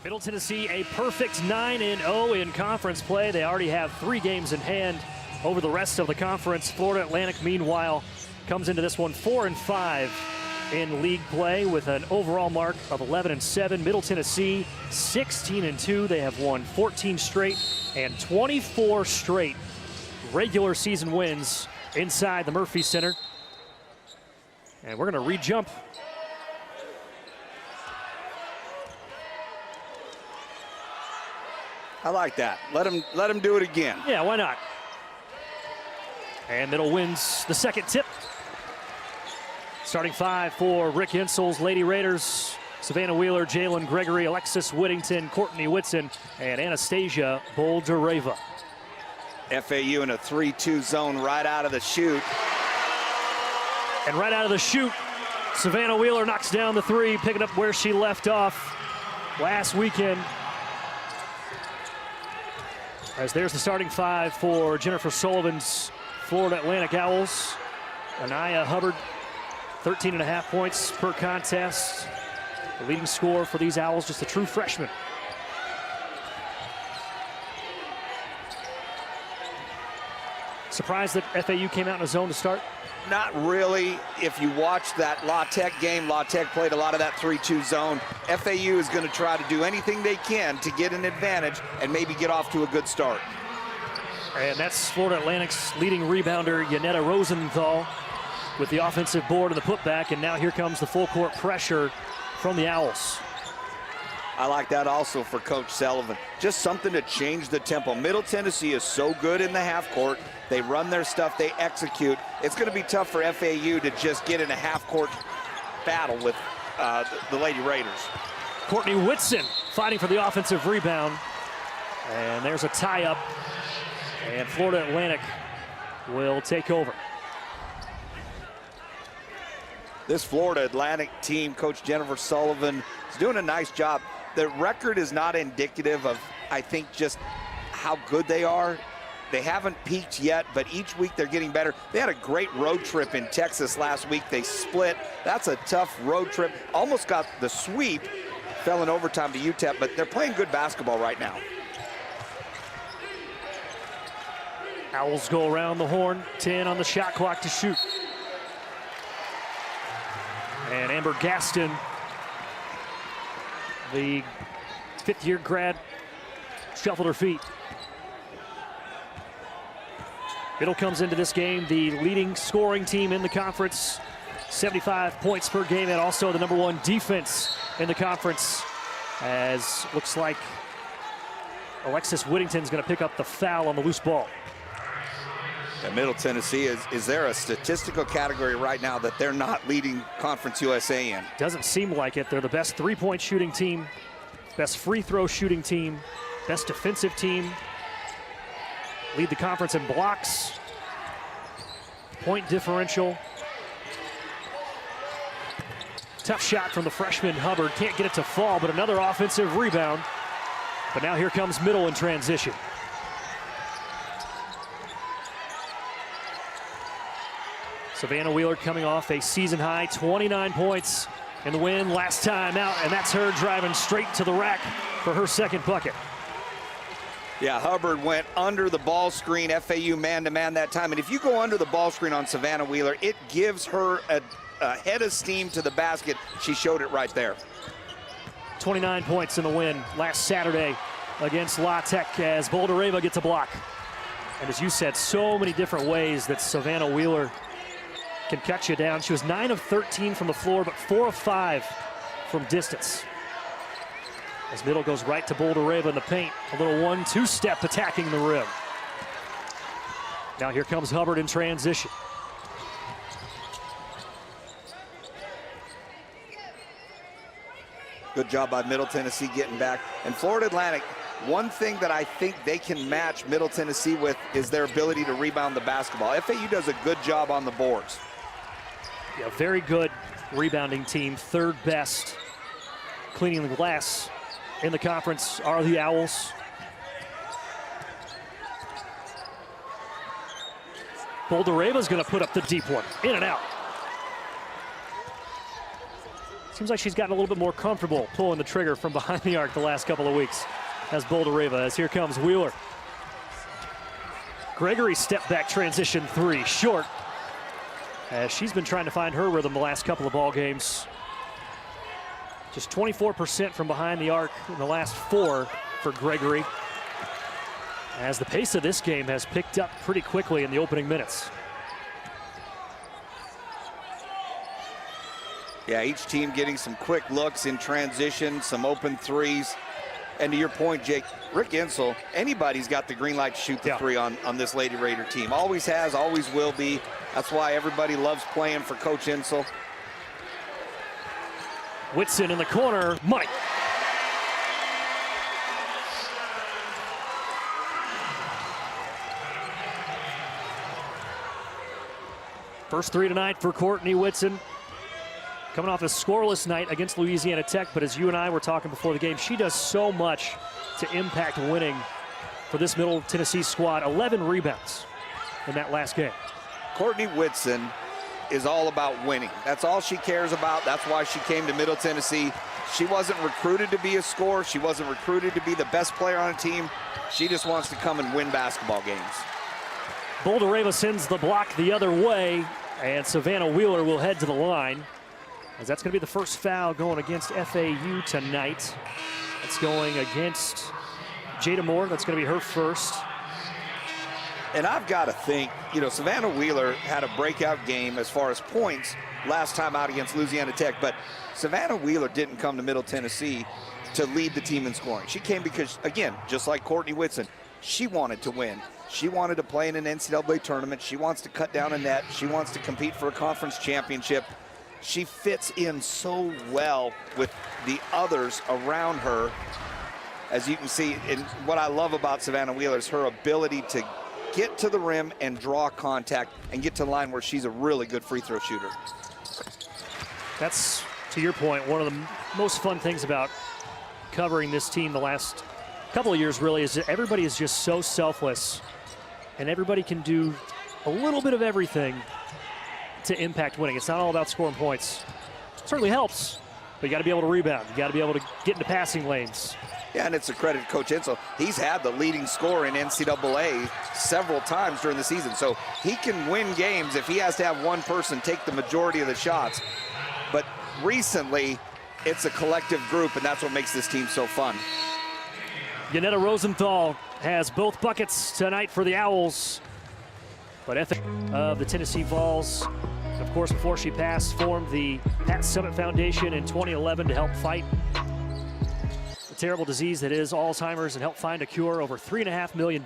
Middle Tennessee a perfect 9-0 in conference play. They already have 3 games in hand over the rest of the conference. Florida Atlantic, meanwhile, comes into this one 4-5 in league play with an overall mark of 11-7. Middle Tennessee 16-2. They have won 14 straight and 24 straight regular season wins inside the Murphy Center. And we're going to re-jump. I like that. Let him do it again. Yeah, why not? And Middle wins the second tip. Starting 5 for Rick Insol's Lady Raiders: Savannah Wheeler, Jalen Gregory, Alexis Whittington, Courtney Whitson, and Anastasia Boldareva. FAU in a 3-2 zone right out of the chute. And right out of the chute, Savannah Wheeler knocks down the 3, picking up where she left off last weekend. As there's the starting 5 for Jennifer Sullivan's Florida Atlantic Owls. Anaya Hubbard, 13.5 points per contest. The leading scorer for these Owls, just a true freshman. Surprised that FAU came out in a zone to start? Not really. If you watch that La Tech game, La Tech played a lot of that 3-2 zone. FAU is going to try to do anything they can to get an advantage and maybe get off to a good start. And that's Florida Atlantic's leading rebounder, Yanetta Rosenthal, with the offensive board and the putback. And now here comes the full court pressure from the Owls. I like that also for Coach Sullivan. Just something to change the tempo. Middle Tennessee is so good in the half court. They run their stuff, they execute. It's going to be tough for FAU to just get in a half-court battle with the Lady Raiders. Courtney Whitson fighting for the offensive rebound. And there's a tie-up. And Florida Atlantic will take over. This Florida Atlantic team, Coach Jennifer Sullivan, is doing a nice job. The record is not indicative of, I think, just how good they are. They haven't peaked yet, but each week they're getting better. They had a great road trip in Texas last week. They split. That's a tough road trip. Almost got the sweep. Fell in overtime to UTEP, but they're playing good basketball right now. Owls go around the horn. 10 on the shot clock to shoot. And Amber Gaston, the 5th-year grad, shuffled her feet. Middle comes into this game the leading scoring team in the conference, 75 points per game, and also the #1 defense in the conference, as looks like Alexis Whittington's going to pick up the foul on the loose ball. At Middle Tennessee, is there a statistical category right now that they're not leading Conference USA in? Doesn't seem like it. They're the best 3-point shooting team, best free throw shooting team, best defensive team. Lead the conference in blocks, point differential. Tough shot from the freshman Hubbard. Can't get it to fall, but another offensive rebound. But now here comes Middle in transition. Savannah Wheeler coming off a season-high 29 points in the win last time out, and that's her driving straight to the rack for her second bucket. Yeah, Hubbard went under the ball screen, FAU man-to-man that time. And if you go under the ball screen on Savannah Wheeler, it gives her a head of steam to the basket. She showed it right there. 29 points in the win last Saturday against La Tech as Boldareva gets a block. And as you said, so many different ways that Savannah Wheeler can cut you down. She was 9 of 13 from the floor, but 4 of 5 from distance. As Middle goes right to Boldareva in the paint. A little 1-2 step attacking the rim. Now here comes Hubbard in transition. Good job by Middle Tennessee getting back. And Florida Atlantic, one thing that I think they can match Middle Tennessee with is their ability to rebound the basketball. FAU does a good job on the boards. Yeah, very good rebounding team. 3rd best cleaning the glass in the conference are the Owls. Boldareva's going to put up the deep one. In and out. Seems like she's gotten a little bit more comfortable pulling the trigger from behind the arc the last couple of weeks. As Bouldereva, as here comes Wheeler. Gregory step back transition three, short. As she's been trying to find her rhythm the last couple of ball games. Just 24% from behind the arc in the last 4 for Gregory. As the pace of this game has picked up pretty quickly in the opening minutes. Yeah, each team getting some quick looks in transition, some open threes. And to your point, Jake, Rick Insell, anybody's got the green light to shoot the three on this Lady Raider team. Always has, always will be. That's why everybody loves playing for Coach Insell. Whitson in the corner, money. First three tonight for Courtney Whitson. Coming off a scoreless night against Louisiana Tech, but as you and I were talking before the game, she does so much to impact winning for this Middle Tennessee squad. 11 rebounds in that last game. Courtney Whitson is all about winning. That's all she cares about. That's why she came to Middle Tennessee. She wasn't recruited to be a scorer. She wasn't recruited to be the best player on a team. She just wants to come and win basketball games. Bouldereva sends the block the other way, and Savannah Wheeler will head to the line. As that's going to be the first foul going against FAU tonight. It's going against Jada Moore. That's going to be her first. And I've got to think, you know, Savannah Wheeler had a breakout game as far as points last time out against Louisiana Tech, but Savannah Wheeler didn't come to Middle Tennessee to lead the team in scoring. She came because, again, just like Courtney Whitson, she wanted to win. She wanted to play in an NCAA tournament. She wants to cut down a net. She wants to compete for a conference championship. She fits in so well with the others around her. As you can see, and what I love about Savannah Wheeler is her ability to get to the rim and draw contact and get to the line where she's a really good free throw shooter. That's, to your point, one of the most fun things about covering this team the last couple of years really is that everybody is just so selfless and everybody can do a little bit of everything to impact winning. It's not all about scoring points. It certainly helps, but you got to be able to rebound. You got to be able to get into passing lanes. Yeah, and it's a credit to Coach Insell. He's had the leading scorer in NCAA several times during the season, so he can win games if he has to have one person take the majority of the shots. But recently, it's a collective group, and that's what makes this team so fun. Yanetta Rosenthal has both buckets tonight for the Owls. But of the Tennessee Vols, of course, before she passed, formed the Pat Summitt Foundation in 2011 to help fight the terrible disease that is Alzheimer's and help find a cure. Over $3.5 million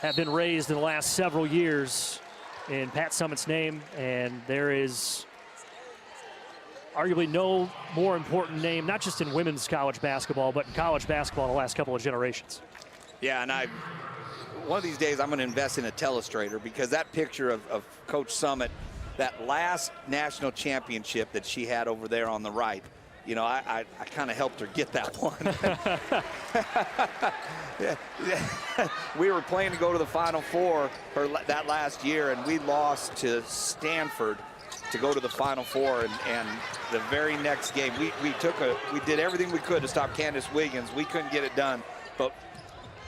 have been raised in the last several years in Pat Summitt's name, and there is arguably no more important name, not just in women's college basketball, but in college basketball in the last couple of generations. Yeah, and one of these days I'm going to invest in a telestrator, because that picture of Coach Summitt, that last national championship that she had over there on the right, you know, I kind of helped her get that one. Yeah. We were playing to go to the Final Four that last year, and we lost to Stanford to go to the Final Four, and the very next game we did everything we could to stop Candace Wiggins. We couldn't get it done, but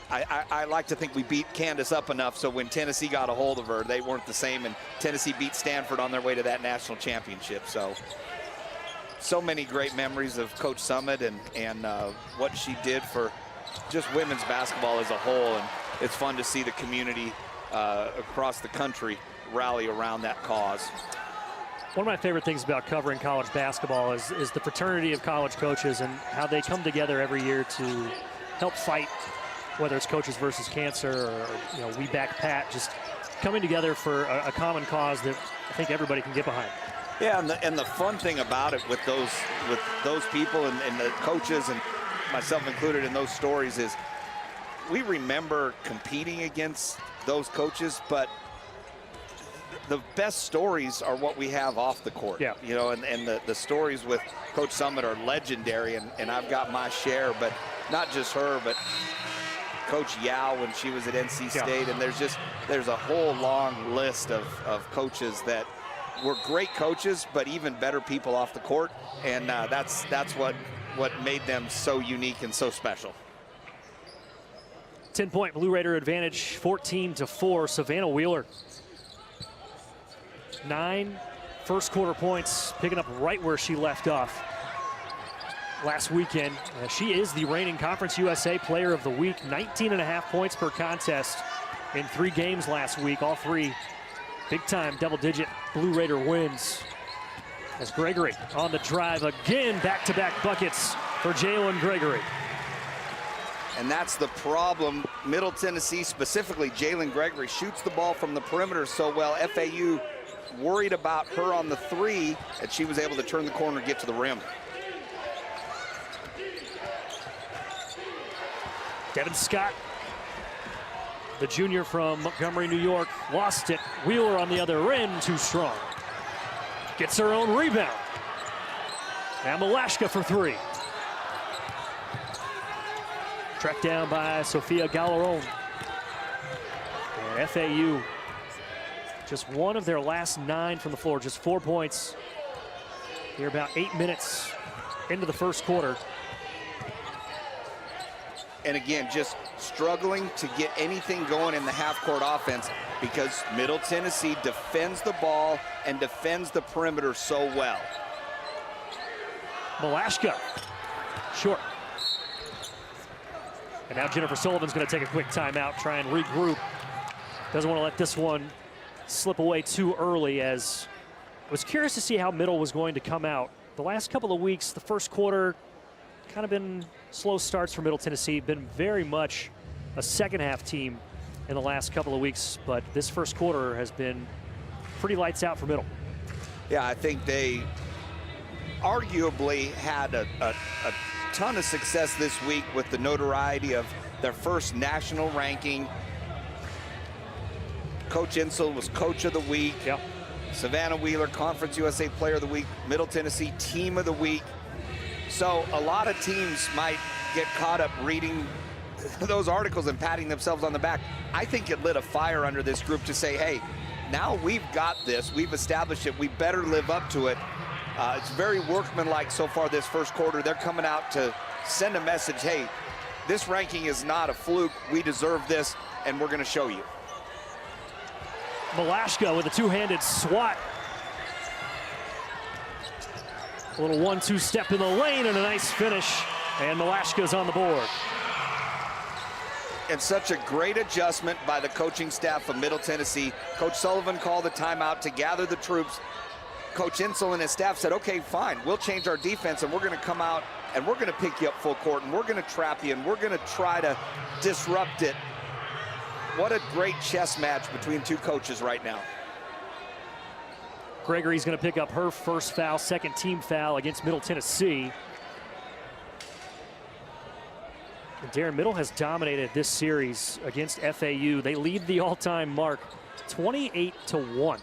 I like to think we beat Candace up enough so when Tennessee got a hold of her, they weren't the same, and Tennessee beat Stanford on their way to that national championship. So many great memories of Coach Summitt and what she did for just women's basketball as a whole, and it's fun to see the community across the country rally around that cause. One of my favorite things about covering college basketball is the fraternity of college coaches and how they come together every year to help fight, whether it's Coaches versus Cancer or, you know, We Back Pat, just coming together for a common cause that I think everybody can get behind. Yeah, and the fun thing about it with those people and the coaches and myself included in those stories is we remember competing against those coaches, but the best stories are what we have off the court. Yeah. You know, and the stories with Coach Summitt are legendary, and I've got my share, but not just her, but Coach Yao when she was at NC State, and there's a whole long list of coaches that were great coaches, but even better people off the court, and that's what made them so unique and so special. 10-point Blue Raider advantage, 14-4. Savannah Wheeler. 9 first quarter points, picking up right where she left off last weekend. She is the reigning Conference USA Player of the Week. 19.5 points per contest in 3 games last week. All 3 big-time double-digit Blue Raider wins. As Gregory on the drive again, back-to-back buckets for Jalen Gregory. And that's the problem. Middle Tennessee, specifically Jalen Gregory, shoots the ball from the perimeter so well. FAU worried about her on the 3, and she was able to turn the corner and get to the rim. Devin Scott, the junior from Montgomery, New York, lost it. Wheeler on the other end, too strong. Gets her own rebound. Now Malashka for 3. Tracked down by Sophia Gallaron. And FAU, just 1 of their last 9 from the floor, just 4 points. Here about 8 minutes into the first quarter. And again, just struggling to get anything going in the half-court offense because Middle Tennessee defends the ball and defends the perimeter so well. Malashka, short. And now Jennifer Sullivan's going to take a quick timeout, try and regroup. Doesn't want to let this one slip away too early, as I was curious to see how Middle was going to come out. The last couple of weeks, the first quarter, kind of been slow starts for Middle Tennessee, been very much a second-half team in the last couple of weeks, but this first quarter has been pretty lights out for Middle. Yeah, I think they arguably had a ton of success this week with the notoriety of their first national ranking. Coach Insel was Coach of the Week. Yep. Savannah Wheeler, Conference USA Player of the Week. Middle Tennessee Team of the Week. So a lot of teams might get caught up reading those articles and patting themselves on the back. I think it lit a fire under this group to say, hey, now we've got this, we've established it, we better live up to it. It's very workmanlike so far this first quarter. They're coming out to send a message, hey, this ranking is not a fluke, we deserve this, and we're gonna show you. Malashka with a 2-handed swat. A little 1-2 step in the lane and a nice finish, and Malashka's on the board. And such a great adjustment by the coaching staff of Middle Tennessee. Coach Sullivan called a timeout to gather the troops. Coach Insel and his staff said, okay, fine, we'll change our defense and we're gonna come out and we're gonna pick you up full court and we're gonna trap you and we're gonna try to disrupt it. What a great chess match between 2 coaches right now. Gregory's going to pick up her first foul, second team foul against Middle Tennessee. And Darren, Middle has dominated this series against FAU. They lead the all-time mark 28-1.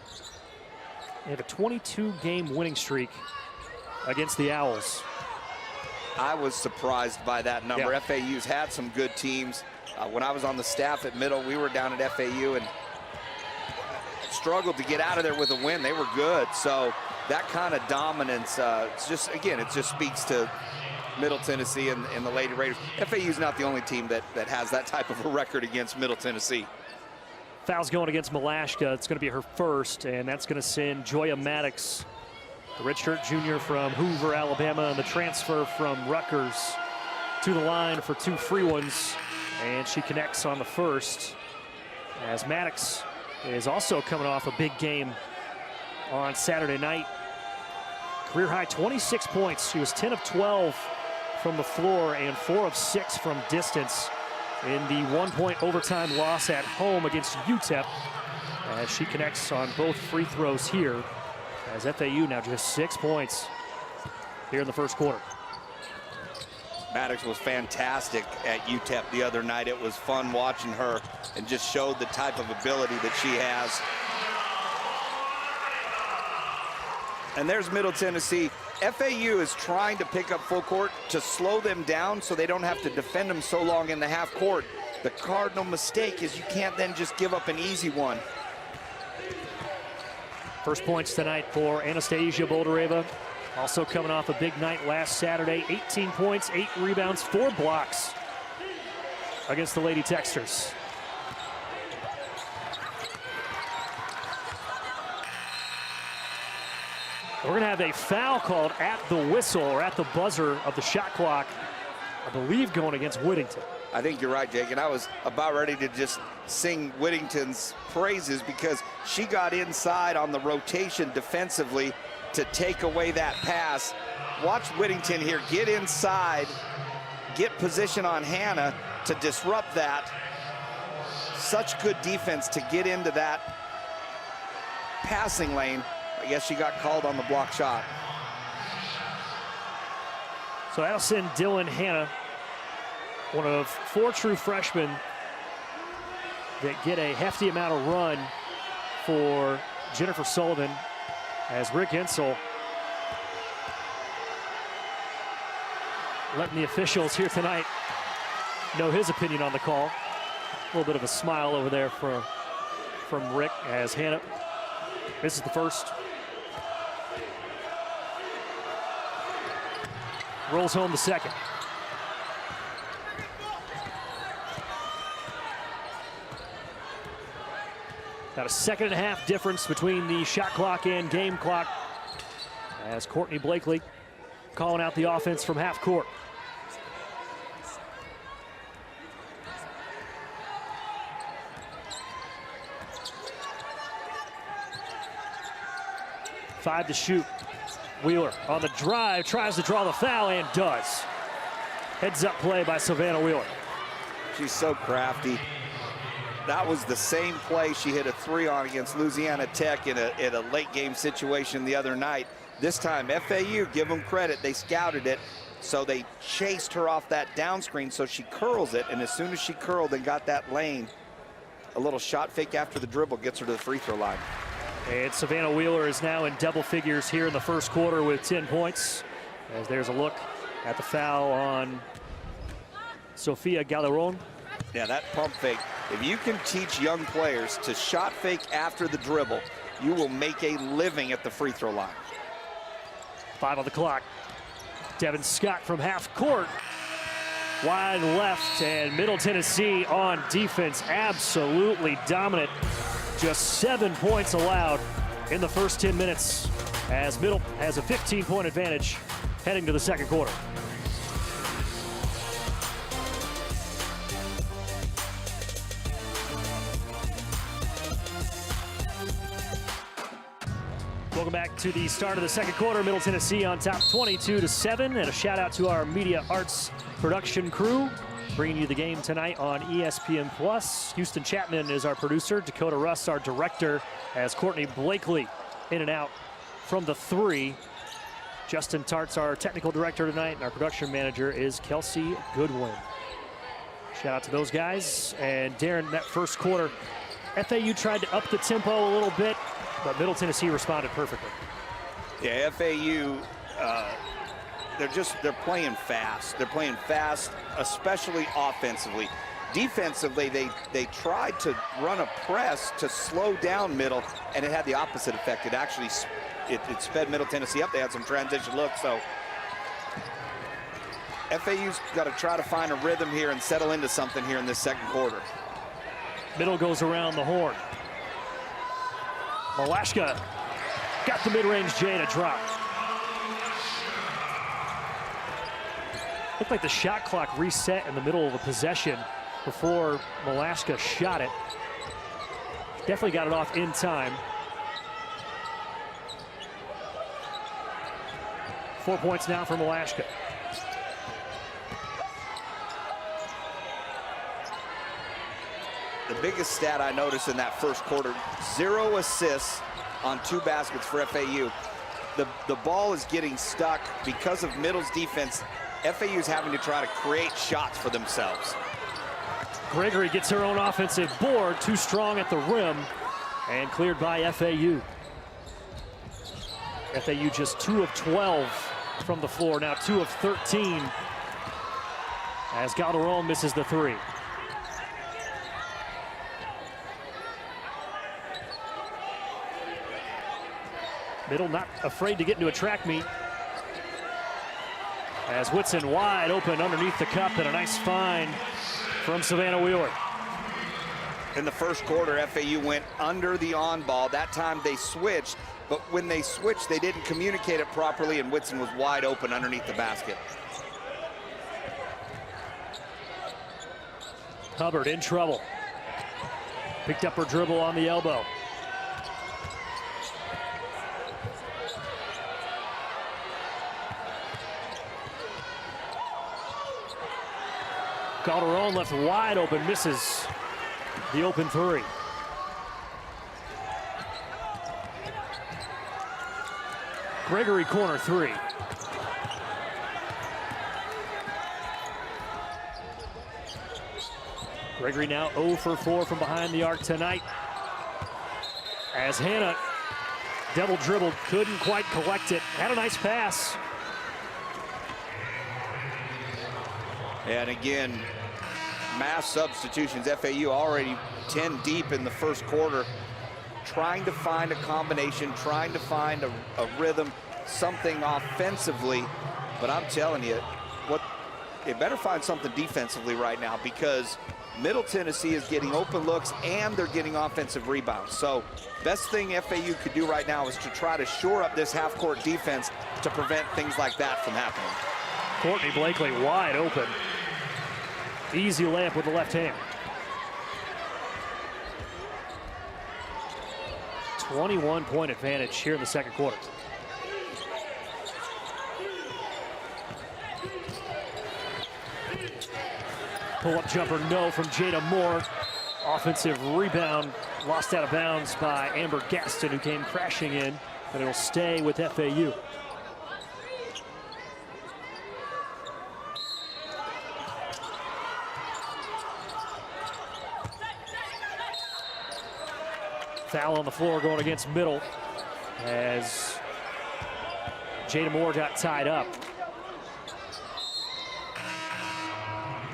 They have a 22-game winning streak against the Owls. I was surprised by that number. Yeah. FAU's had some good teams. When I was on the staff at Middle, we were down at FAU and struggled to get out of there with a win. They were good. So that kind of dominance, it's just, again, it just speaks to Middle Tennessee and the Lady Raiders. FAU's not the only team that has that type of a record against Middle Tennessee. Foul's going against Malashka. It's going to be her first, and that's going to send Joya Maddox, the redshirt junior from Hoover, Alabama, and the transfer from Rutgers, to the line for 2 free ones. And she connects on the first, as Maddox is also coming off a big game on Saturday night. Career high 26 points. She was 10 of 12 from the floor and 4 of 6 from distance in the 1-point overtime loss at home against UTEP, as she connects on both free throws here, as FAU now just 6 points here in the first quarter. Maddox was fantastic at UTEP the other night. It was fun watching her and just showed the type of ability that she has. And there's Middle Tennessee. FAU is trying to pick up full court to slow them down so they don't have to defend them so long in the half court. The cardinal mistake is you can't then just give up an easy one. First points tonight for Anastasia Boldareva. Also coming off a big night last Saturday. 18 points, 8 rebounds, 4 blocks against the Lady Texters. We're going to have a foul called at the whistle or at the buzzer of the shot clock, I believe going against Whittington. I think you're right, Jake, and I was about ready to just sing Whittington's praises because she got inside on the rotation defensively to take away that pass. Watch Whittington here get inside, get position on Hannah to disrupt that. Such good defense to get into that passing lane. I guess she got called on the block shot. So Allison Dillon Hannah, one of 4 true freshmen that get a hefty amount of run for Jennifer Sullivan, as Rick Insel letting the officials here tonight know his opinion on the call. A little bit of a smile over there from Rick as Hannah misses the first. Rolls home the second. About a 2.5 difference between the shot clock and game clock as Courtney Blakely calling out the offense from half court. Five to shoot. Wheeler on the drive, tries to draw the foul and does. Heads up play by Savannah Wheeler. She's so crafty. That was the same play she hit a 3 on against Louisiana Tech in a late game situation the other night. This time FAU, give them credit, they scouted it, so they chased her off that down screen, so she curls it, and as soon as she curled and got that lane, a little shot fake after the dribble gets her to the free throw line. And Savannah Wheeler is now in double figures here in the first quarter with 10 points. As there's a look at the foul on Sofia Galeron. Yeah, that pump fake. If you can teach young players to shot fake after the dribble, you will make a living at the free throw line. 5 on the clock. Devin Scott from half court. Wide left, and Middle Tennessee on defense absolutely dominant. Just 7 points allowed in the first 10 minutes as Middle has a 15-point advantage heading to the second quarter. Welcome back to the start of the second quarter. Middle Tennessee on top 22-7. And a shout out to our Media Arts production crew, bringing you the game tonight on ESPN+. Houston Chapman is our producer. Dakota Russ, our director, as Courtney Blakely in and out from the 3. Justin Tart's our technical director tonight, and our production manager is Kelsey Goodwin. Shout out to those guys. And Darren, that first quarter, FAU tried to up the tempo a little bit, but Middle Tennessee responded perfectly. Yeah, FAU, they're playing fast. They're playing fast, especially offensively. Defensively, they tried to run a press to slow down Middle, and it had the opposite effect. It actually it sped Middle Tennessee up. They had some transition looks, so FAU's got to try to find a rhythm here and settle into something here in this second quarter. Middle goes around the horn. Malashka got the mid-range J to drop. Looked like the shot clock reset in the middle of the possession before Malashka shot it. Definitely got it off in time. 4 points now for Malashka. The biggest stat I noticed in that first quarter, 0 assists on 2 baskets for FAU. The ball is getting stuck because of Middle's defense. FAU's having to try to create shots for themselves. Gregory gets her own offensive board, too strong at the rim, and cleared by FAU. FAU just 2 of 12 from the floor, now 2 of 13 as Calderon misses the 3. Middle not afraid to get into a track meet. As Whitson wide open underneath the cup, and a nice find from Savannah Wheeler. In the first quarter, FAU went under the on ball. That time they switched, but when they switched, they didn't communicate it properly, and Whitson was wide open underneath the basket. Hubbard in trouble. Picked up her dribble on the elbow. Calderon left wide open, misses the open three. Gregory corner three. Gregory now 0 for 4 from behind the arc tonight. As Hannah double dribbled, couldn't quite collect it. Had a nice pass. And again, mass substitutions. FAU already 10 deep in the first quarter, trying to find a combination, trying to find a rhythm, something offensively. But I'm telling you, they better find something defensively right now, because Middle Tennessee is getting open looks and they're getting offensive rebounds. So best thing FAU could do right now is to try to shore up this half-court defense to prevent things like that from happening. Courtney Blakely wide open. Easy layup with the left hand. 21-point advantage here in the second quarter. Pull-up jumper, no, from Jada Moore. Offensive rebound, lost out of bounds by Amber Gaston, who came crashing in, but it'll stay with FAU. Foul on the floor going against Middle as Jada Moore got tied up.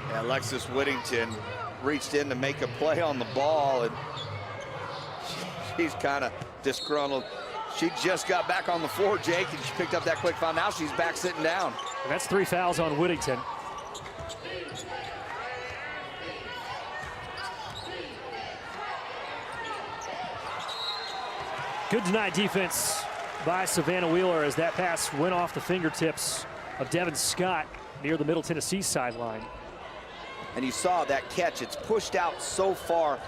Yeah, Alexis Whittington reached in to make a play on the ball, and she's kind of disgruntled. She just got back on the floor, Jake, and she picked up that quick foul. Now she's back sitting down. And that's 3 fouls on Whittington. Good denied defense by Savannah Wheeler as that pass went off the fingertips of Devin Scott near the Middle Tennessee sideline. And you saw that catch. It's pushed out so far.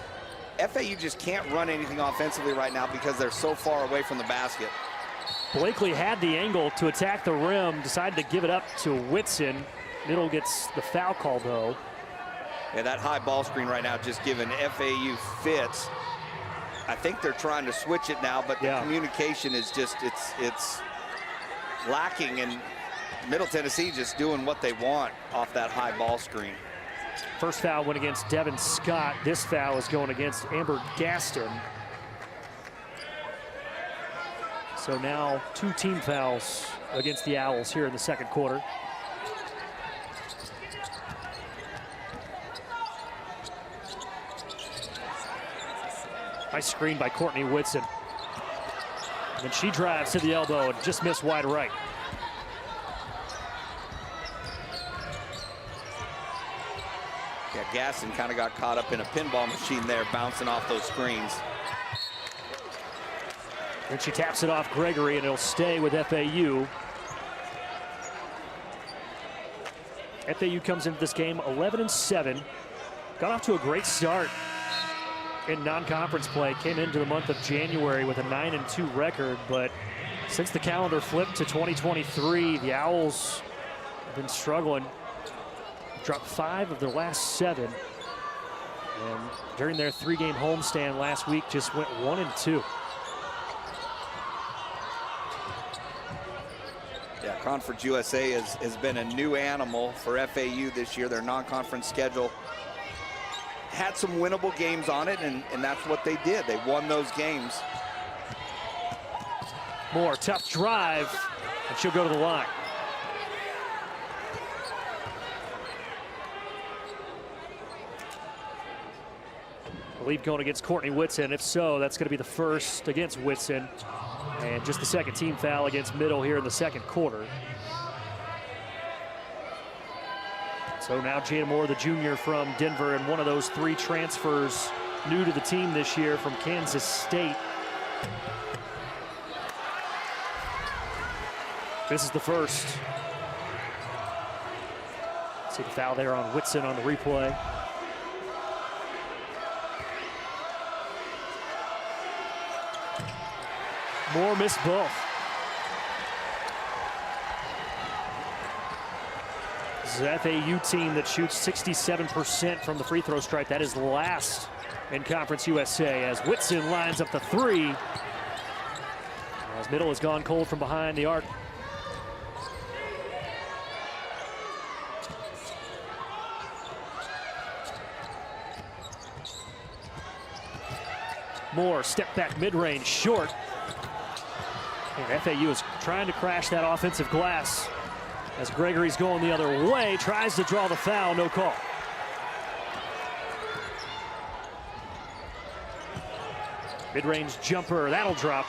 FAU just can't run anything offensively right now because they're so far away from the basket. Blakely had the angle to attack the rim, decided to give it up to Whitson. Middle gets the foul call, though. Yeah, that high ball screen right now just giving FAU fits. I think they're trying to switch it now, but the communication is just, it's lacking, and Middle Tennessee just doing what they want off that high ball screen. First foul went against Devin Scott. This foul is going against Amber Gaston. So now 2 team fouls against the Owls here in the second quarter. Nice screen by Courtney Whitson. And she drives to the elbow and just missed wide right. Yeah, Gaston kind of got caught up in a pinball machine there, bouncing off those screens. And she taps it off Gregory, and it'll stay with FAU. FAU comes into this game 11-7. Got off to a great start in non-conference play. Came into the month of January with a 9-2 record, but since the calendar flipped to 2023, the Owls have been struggling. Dropped 5 of their last 7. And during their 3-game homestand last week, just went 1-2. Yeah, Conference USA has been a new animal for FAU this year. Their non-conference schedule had some winnable games on it, and that's what they did. They won those games. Moore, tough drive, and she'll go to the line. I believe going against Courtney Whitson. If so, that's going to be the first against Whitson. And just the second team foul against Middle here in the second quarter. So now Jada Moore, the junior from Denver, and one of those 3 transfers new to the team this year from Kansas State. This is the first. See the foul there on Whitson on the replay. Moore missed both. This is an FAU team that shoots 67% from the free throw stripe. That is last in Conference USA as Whitson lines up the 3. As Middle has gone cold from behind the arc. Moore, step back mid-range, short. And FAU is trying to crash that offensive glass as Gregory's going the other way, tries to draw the foul, no call. Mid-range jumper, that'll drop.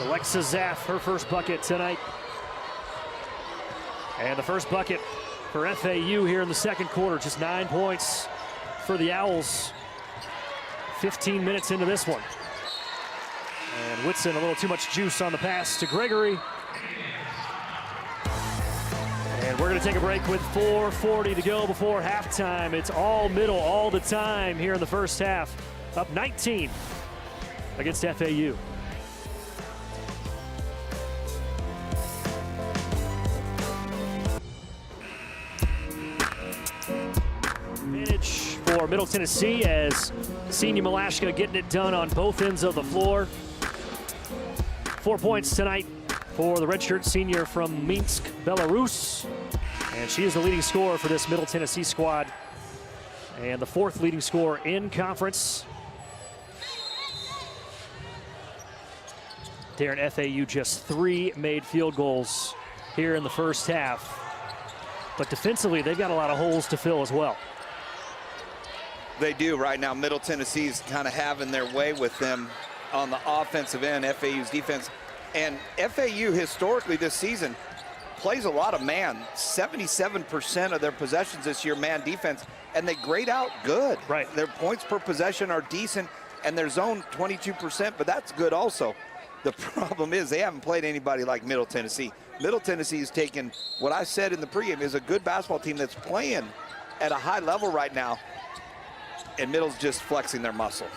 Alexa Zaff, her first bucket tonight. And the first bucket for FAU here in the second quarter, just 9 points for the Owls. 15 minutes into this one. And Whitson, a little too much juice on the pass to Gregory. And we're going to take a break with 4:40 to go before halftime. It's all Middle all the time here in the first half. Up 19 against FAU. Advantage for Middle Tennessee as Senior Malashka getting it done on both ends of the floor. 4 points tonight for the redshirt senior from Minsk, Belarus. And she is the leading scorer for this Middle Tennessee squad. And the 4th leading scorer in conference. Darren, FAU just 3 made field goals here in the first half. But defensively, they've got a lot of holes to fill as well. They do right now. Middle Tennessee's kind of having their way with them on the offensive end, FAU's defense. And FAU historically this season plays a lot of man. 77% of their possessions this year, man defense, and they grade out good. Right. Their points per possession are decent, and their zone 22%, but that's good also. The problem is they haven't played anybody like Middle Tennessee. Middle Tennessee has taken what I said in the pregame is a good basketball team that's playing at a high level right now, and Middle's just flexing their muscle.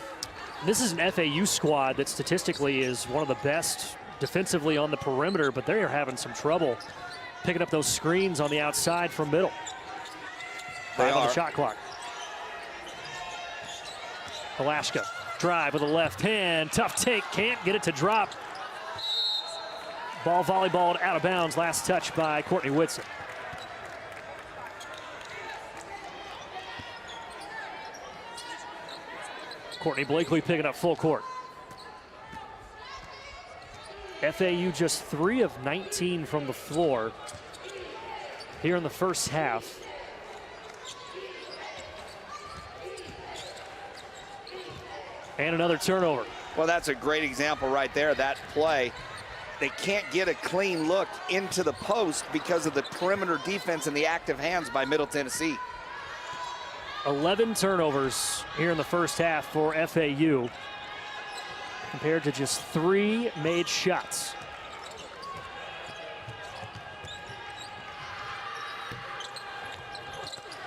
This is an FAU squad that statistically is one of the best defensively on the perimeter, but they are having some trouble picking up those screens on the outside from Middle. They on are. the shot clock. Malashka, drive with the left hand, tough take, can't get it to drop. Ball volleyballed out of bounds, last touch by Courtney Whitson. Courtney Blakely picking up full court. FAU just 3 of 19 from the floor here in the first half. And another turnover. Well, that's a great example right there, that play. They can't get a clean look into the post because of the perimeter defense and the active hands by Middle Tennessee. 11 turnovers here in the first half for FAU, compared to just 3 made shots.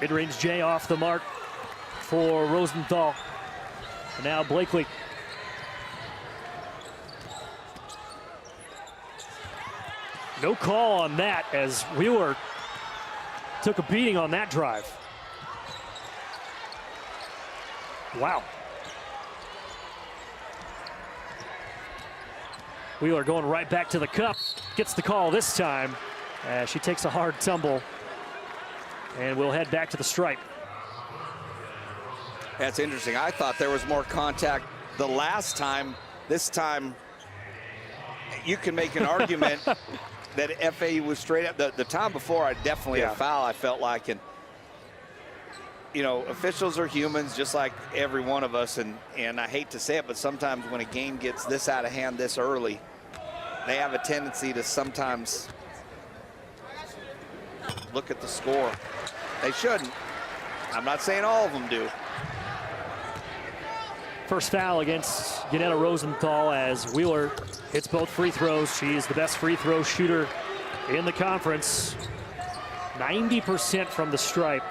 Mid-range J off the mark for Rosenthal. And now Blakely. No call on that as Wheeler took a beating on that drive. Wow. Wheeler going right back to the cup. Gets the call this time. She takes a hard tumble. And we'll head back to the stripe. That's interesting. I thought there was more contact the last time. This time, you can make an argument that FAU was straight up. The time before, I definitely a foul, I felt like. And you know, officials are humans just like every one of us, and I hate to say it, but sometimes when a game gets this out of hand this early, they have a tendency to sometimes look at the score. They shouldn't. I'm not saying all of them do. First foul against Yanetta Rosenthal as Wheeler hits both free throws. She is the best free throw shooter in the conference. 90% from the stripe.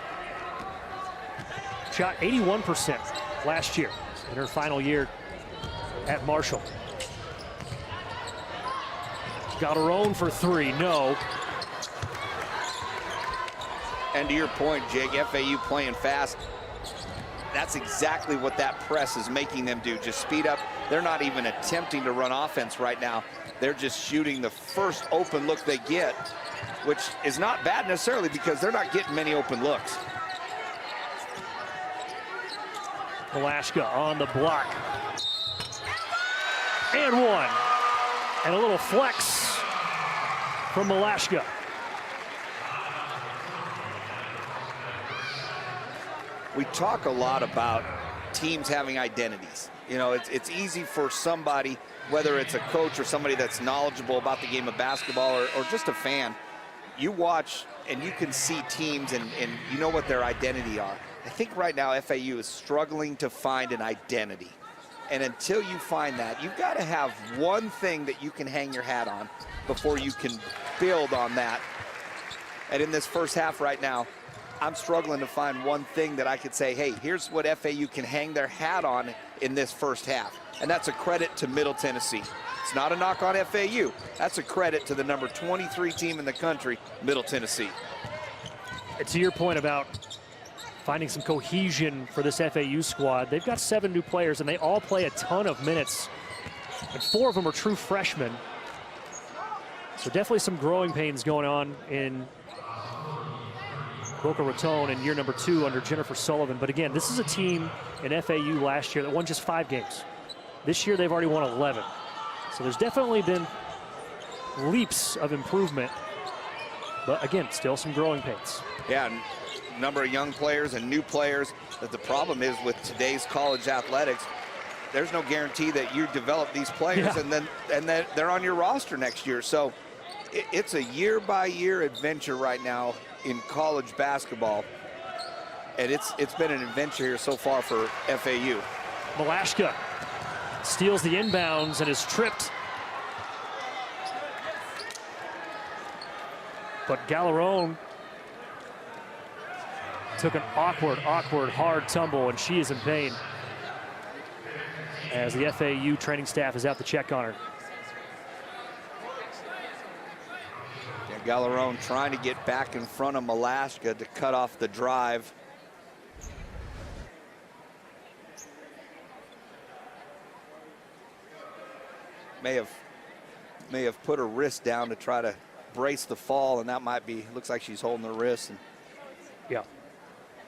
Shot 81% last year in her final year at Marshall. Got her own for three, no. And to your point, Jake, FAU playing fast. That's exactly what that press is making them do. Just speed up. They're not even attempting to run offense right now. They're just shooting the first open look they get, which is not bad necessarily because they're not getting many open looks. Malashka on the block. And one. And a little flex from Malashka. We talk a lot about teams having identities. You know, it's easy for somebody, whether it's a coach or somebody that's knowledgeable about the game of basketball or just a fan, you watch and you can see teams and you know what their identity are. I think right now FAU is struggling to find an identity. And until you find that, you've got to have one thing that you can hang your hat on before you can build on that. And in this first half right now, I'm struggling to find one thing that I could say, hey, here's what FAU can hang their hat on in this first half. And that's a credit to Middle Tennessee. It's not a knock on FAU. That's a credit to the number 23 team in the country, Middle Tennessee. And to your point about finding some cohesion for this FAU squad, they've got 7 new players and they all play a ton of minutes. And 4 of them are true freshmen. So definitely some growing pains going on in Boca Raton in year number 2 under Jennifer Sullivan. But again, this is a team in FAU last year that won just 5 games. This year they've already won 11. So there's definitely been leaps of improvement. But again, still some growing pains. Yeah, and number of young players and new players. That the problem is with today's college athletics, there's no guarantee that you develop these players and then they're on your roster next year. So it's a year-by-year adventure right now in college basketball, and it's been an adventure here so far for FAU. Malashka steals the inbounds and is tripped. But Galarone took an awkward, hard tumble, and she is in pain as the FAU training staff is out to check on her. Yeah, Galarone trying to get back in front of Malashka to cut off the drive. May have put her wrist down to try to brace the fall, and that might be, looks like she's holding her wrist. And yeah,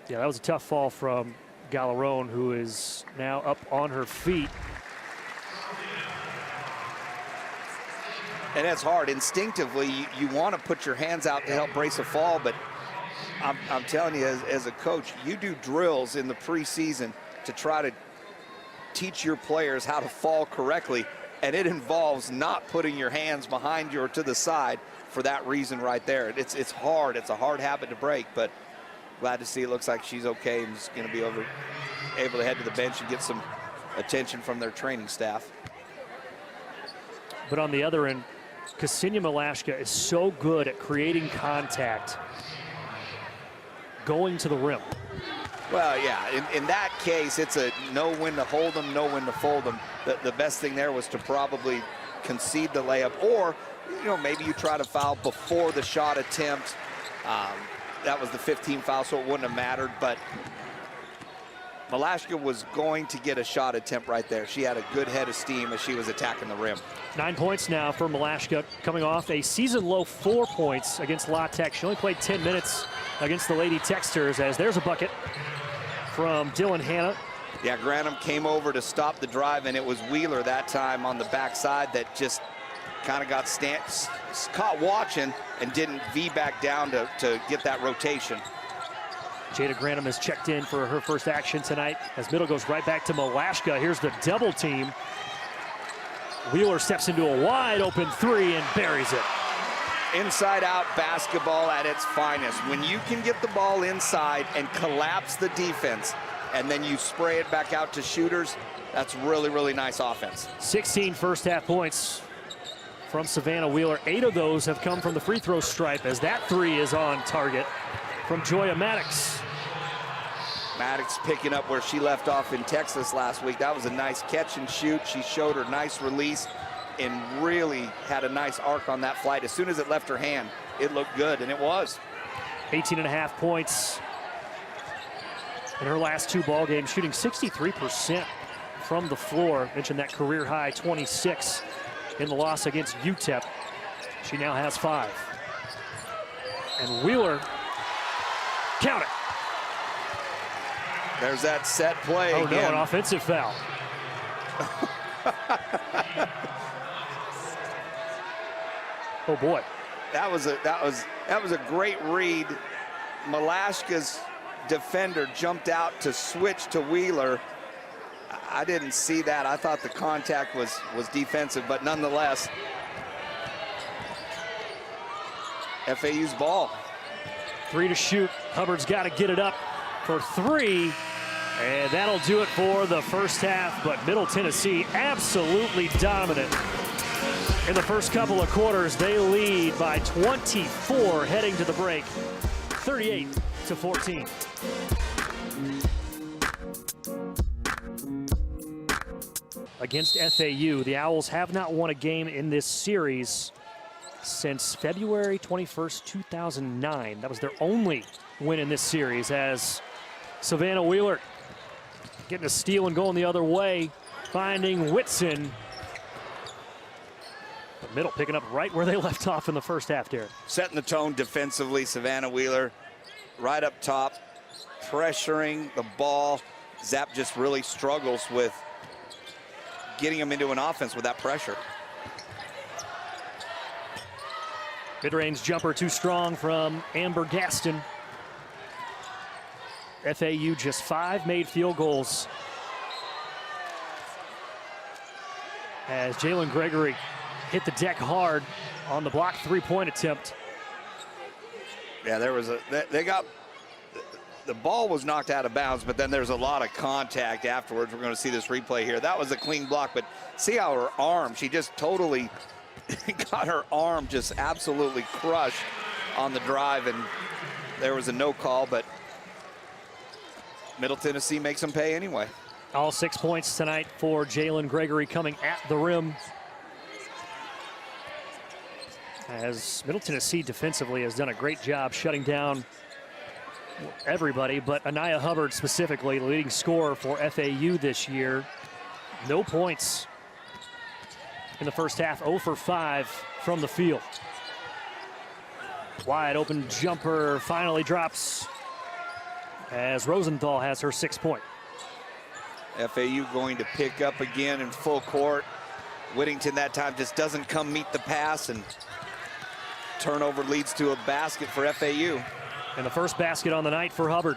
that was a tough fall from Galarone, who is now up on her feet. And that's hard. Instinctively, you want to put your hands out to help brace a fall, but I'm telling you, as a coach, you do drills in the preseason to try to teach your players how to fall correctly, and it involves not putting your hands behind you or to the side for that reason right there. It's hard. It's a hard habit to break, but glad to see it looks like she's okay and is going to be able to head to the bench and get some attention from their training staff. But on the other end, Ksenia Malashka is so good at creating contact, going to the rim. Well, yeah, in that case, it's a know when to hold them, know when to fold them. The best thing there was to probably concede the layup, or, you know, maybe you try to foul before the shot attempt. That was the 15th foul, so it wouldn't have mattered, but Malashka was going to get a shot attempt right there. She had a good head of steam as she was attacking the rim. 9 points now for Malashka, coming off a season-low 4 points against La Tech. She only played 10 minutes against the Lady Techsters, as there's a bucket from Dylan Hanna. Yeah, Grantham came over to stop the drive, and it was Wheeler that time on the backside that just kind of got caught watching and didn't V back down to get that rotation. Jada Granum has checked in for her first action tonight as Middle goes right back to Malashka. Here's the double team. Wheeler steps into a wide open three and buries it. Inside-out basketball at its finest. When you can get the ball inside and collapse the defense, and then you spray it back out to shooters, that's really, really nice offense. 16 first half points from Savannah Wheeler. 8 of those have come from the free throw stripe as that three is on target from Joya Maddox. Maddox picking up where she left off in Texas last week. That was a nice catch and shoot. She showed her nice release and really had a nice arc on that flight. As soon as it left her hand, it looked good, and it was. 18.5 points in her last 2 ball games, shooting 63% from the floor. Mentioned that career high 26 in the loss against UTEP. She now has 5. And Wheeler, count it. There's that set play again. Oh, no, an offensive foul. Oh boy. That was a great read. Malashka's defender jumped out to switch to Wheeler. I didn't see that. I thought the contact was defensive, but nonetheless, FAU's ball. 3 to shoot. Hubbard's got to get it up for 3, and that'll do it for the first half. But Middle Tennessee absolutely dominant in the first couple of quarters. They lead by 24 heading to the break, 38-14. Against FAU, the Owls have not won a game in this series since February 21st, 2009. That was their only win in this series, as Savannah Wheeler getting a steal and going the other way, finding Whitson. But Middle picking up right where they left off in the first half, Derek. Setting the tone defensively, Savannah Wheeler right up top, pressuring the ball. Zap just really struggles with getting him into an offense with that pressure. Mid-range jumper too strong from Amber Gaston. FAU just 5 made field goals as Jalen Gregory hit the deck hard on the blocked 3-point attempt. Yeah, the ball was knocked out of bounds, but then there's a lot of contact afterwards. We're going to see this replay here. That was a clean block, but see how her arm, she just totally got her arm just absolutely crushed on the drive, and there was a no call, but Middle Tennessee makes them pay anyway. All 6 points tonight for Jalen Gregory coming at the rim, as Middle Tennessee defensively has done a great job shutting down everybody, but Anaya Hubbard specifically, the leading scorer for FAU this year. No points in the first half, 0 for 5 from the field. Wide open jumper finally drops as Rosenthal has her 6th point. FAU going to pick up again in full court. Whittington that time just doesn't come meet the pass, and turnover leads to a basket for FAU. And the first basket on the night for Hubbard.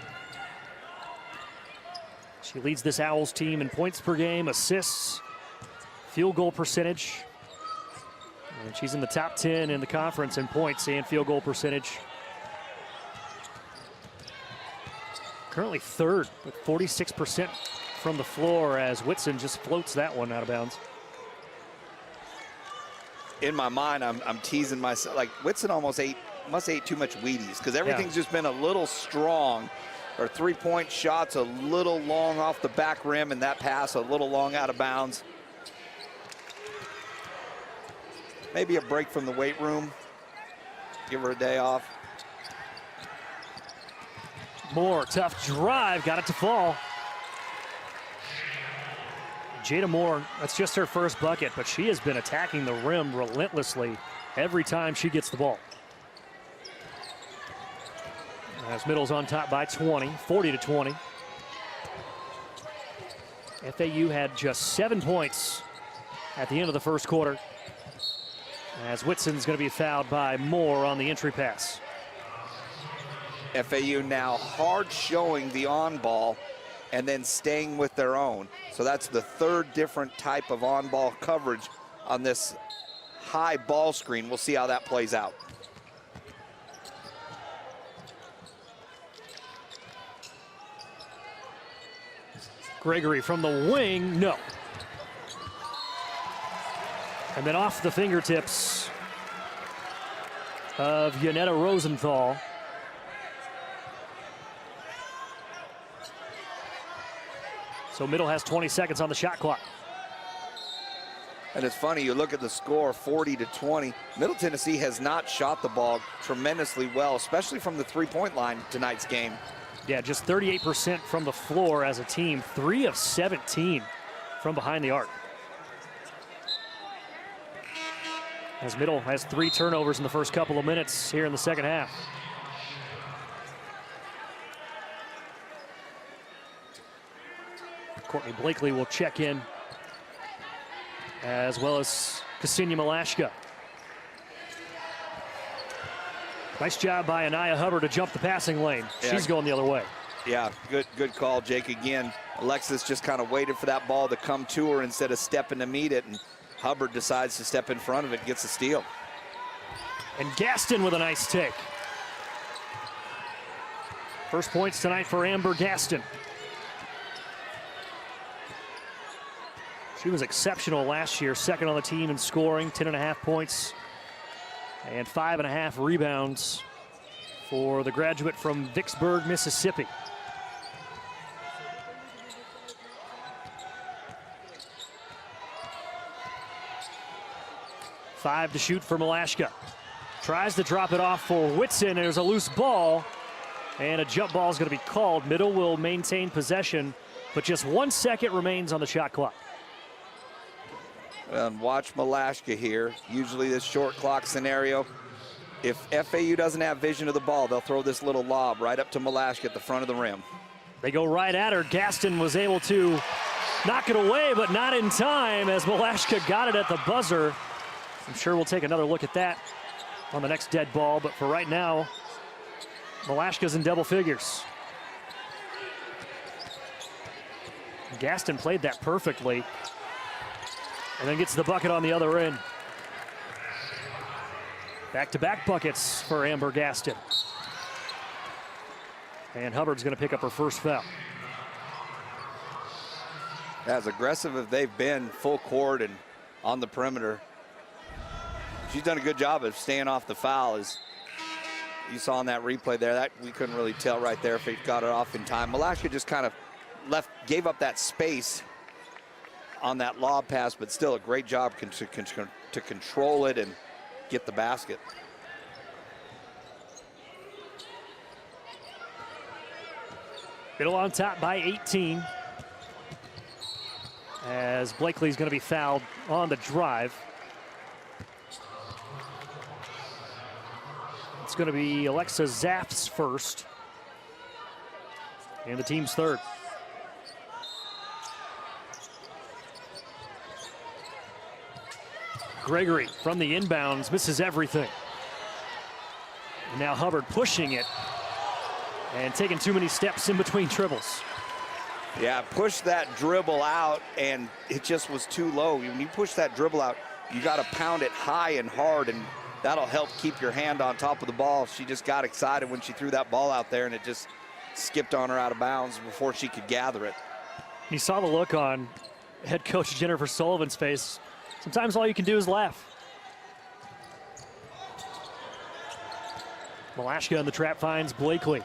She leads this Owls team in points per game, assists, field goal percentage. And she's in the top 10 in the conference in points and field goal percentage. Currently 3rd with 46% from the floor, as Whitson just floats that one out of bounds. In my mind, I'm teasing myself. Like, Whitson must ate too much Wheaties, because everything's just been a little strong. Her 3-point shots a little long off the back rim, and that pass a little long out of bounds. Maybe a break from the weight room. Give her a day off. Moore, tough drive, got it to fall. Jada Moore, that's just her first bucket, but she has been attacking the rim relentlessly every time she gets the ball. As Middle's on top by 20, 40-20. FAU had just 7 points at the end of the first quarter, as Whitson's going to be fouled by Moore on the entry pass. FAU now hard showing the on ball and then staying with their own. So that's the third different type of on ball coverage on this high ball screen. We'll see how that plays out. Gregory from the wing, no. And then off the fingertips of Yanetta Rosenthal. So Middle has 20 seconds on the shot clock. And it's funny, you look at the score, 40-20. Middle Tennessee has not shot the ball tremendously well, especially from the three-point line tonight's game. Yeah, just 38% from the floor as a team, 3 of 17 from behind the arc. As Middle has 3 turnovers in the first couple of minutes here in the second half. Courtney Blakely will check in, as well as Ksenia Malashka. Nice job by Anaya Hubbard to jump the passing lane. Yeah. She's going the other way. Yeah, good call, Jake. Again, Alexis just kind of waited for that ball to come to her instead of stepping to meet it, and Hubbard decides to step in front of it, gets a steal. And Gaston with a nice take. First points tonight for Amber Gaston. She was exceptional last year, second on the team in scoring, 10.5 points and 5.5 rebounds for the graduate from Vicksburg, Mississippi. Five to shoot for Malashka. Tries to drop it off for Whitson. There's a loose ball, and a jump ball is going to be called. Middle will maintain possession, but just 1 second remains on the shot clock. And watch Malashka here. Usually this short clock scenario, if FAU doesn't have vision of the ball, they'll throw this little lob right up to Malashka at the front of the rim. They go right at her. Gaston was able to knock it away, but not in time as Malashka got it at the buzzer. I'm sure we'll take another look at that on the next dead ball, but for right now, Malashka's in double figures. Gaston played that perfectly, and then gets the bucket on the other end. Back-to-back buckets for Amber Gaston. And Hubbard's going to pick up her first foul. As aggressive as they've been, full court and on the perimeter, she's done a good job of staying off the foul. As you saw in that replay there, that we couldn't really tell right there if he got it off in time. Malashka just kind of gave up that space on that lob pass, but still a great job to control it and get the basket. Middle on top by 18. As Blakely's going to be fouled on the drive. It's going to be Alexa Zapp's first. And the team's third. Gregory from the inbounds misses everything. And now Hubbard pushing it and taking too many steps in between dribbles. Yeah, push that dribble out, and it just was too low. When you push that dribble out, you got to pound it high and hard, and that'll help keep your hand on top of the ball. She just got excited when she threw that ball out there, and it just skipped on her out of bounds before she could gather it. You saw the look on head coach Jennifer Sullivan's face. Sometimes all you can do is laugh. Malashka in the trap finds Blakely.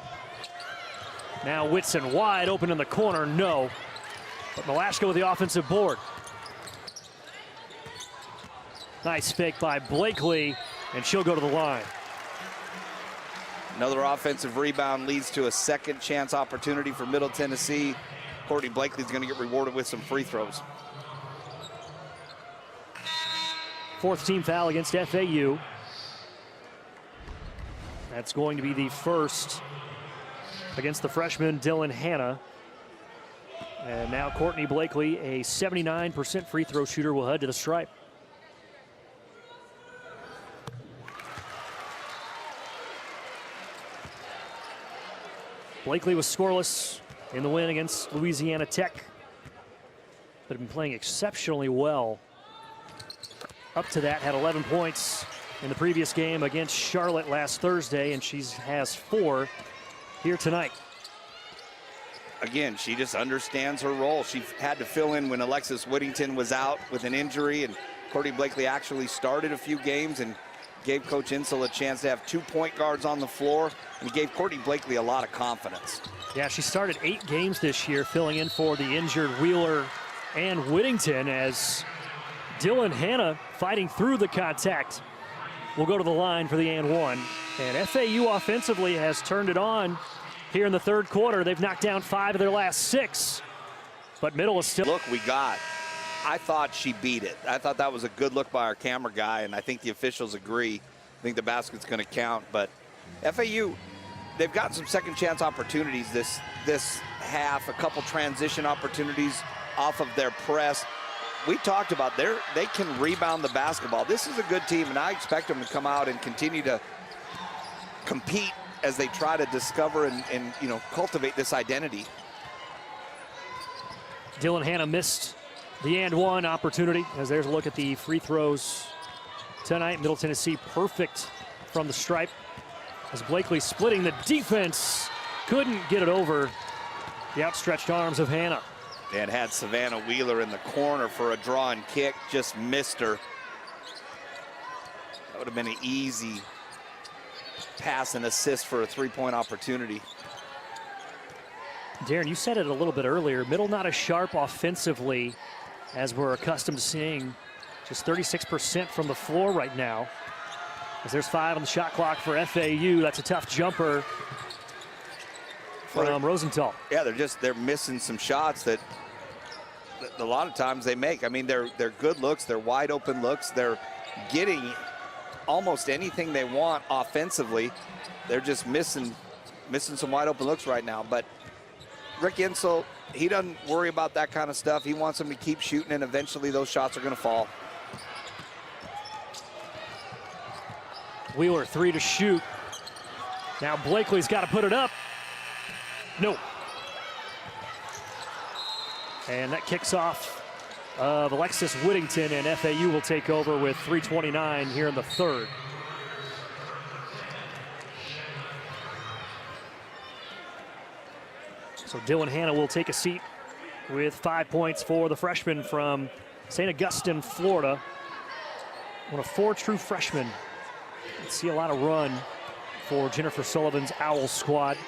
Now Whitson wide open in the corner, no. But Malashka with the offensive board. Nice fake by Blakely, and she'll go to the line. Another offensive rebound leads to a second chance opportunity for Middle Tennessee. Courtney Blakely's going to get rewarded with some free throws. Fourth team foul against FAU. That's going to be the first against the freshman Dylan Hanna. And now Courtney Blakely, a 79% free throw shooter, will head to the stripe. Blakely was scoreless in the win against Louisiana Tech, but had been playing exceptionally well up to that. Had 11 points in the previous game against Charlotte last Thursday, and she has 4 here tonight. Again, she just understands her role. She had to fill in when Alexis Whittington was out with an injury, and Courtney Blakely actually started a few games and gave Coach Insel a chance to have 2 point guards on the floor, and he gave Courtney Blakely a lot of confidence. Yeah, she started 8 games this year, filling in for the injured Wheeler and Whittington, as Dylan Hanna, fighting through the contact, will go to the line for the and one. And FAU offensively has turned it on here in the third quarter. They've knocked down 5 of their last 6, but Middle is still. Look, I thought she beat it. I thought that was a good look by our camera guy, and I think the officials agree. I think the basket's going to count, but FAU, they've gotten some second chance opportunities this half, a couple transition opportunities off of their press. We talked about they can rebound the basketball. This is a good team, and I expect them to come out and continue to compete as they try to discover and cultivate this identity. Dylan Hanna missed the and one opportunity, as there's a look at the free throws tonight. Middle Tennessee perfect from the stripe, as Blakely splitting the defense, couldn't get it over the outstretched arms of Hanna. And had Savannah Wheeler in the corner for a draw and kick, just missed her. That would have been an easy pass and assist for a 3-point opportunity. Darren, you said it a little bit earlier. Middle not as sharp offensively as we're accustomed to seeing. Just 36% from the floor right now, as there's 5 on the shot clock for FAU. That's a tough jumper from Rosenthal. Yeah, they're missing some shots that a lot of times they make. I mean, they're good looks, they're wide open looks, they're getting almost anything they want offensively. They're just missing some wide open looks right now. But Rick Insel, he doesn't worry about that kind of stuff. He wants them to keep shooting, and eventually those shots are going to fall. Wheeler 3 to shoot. Now Blakely's got to put it up. No. And that kicks off Alexis Whittington, and FAU will take over with 3:29 here in the third. So Dylan Hanna will take a seat with 5 points for the freshman from St. Augustine, Florida. One of 4 true freshmen. Let's see a lot of run for Jennifer Sullivan's Owls squad.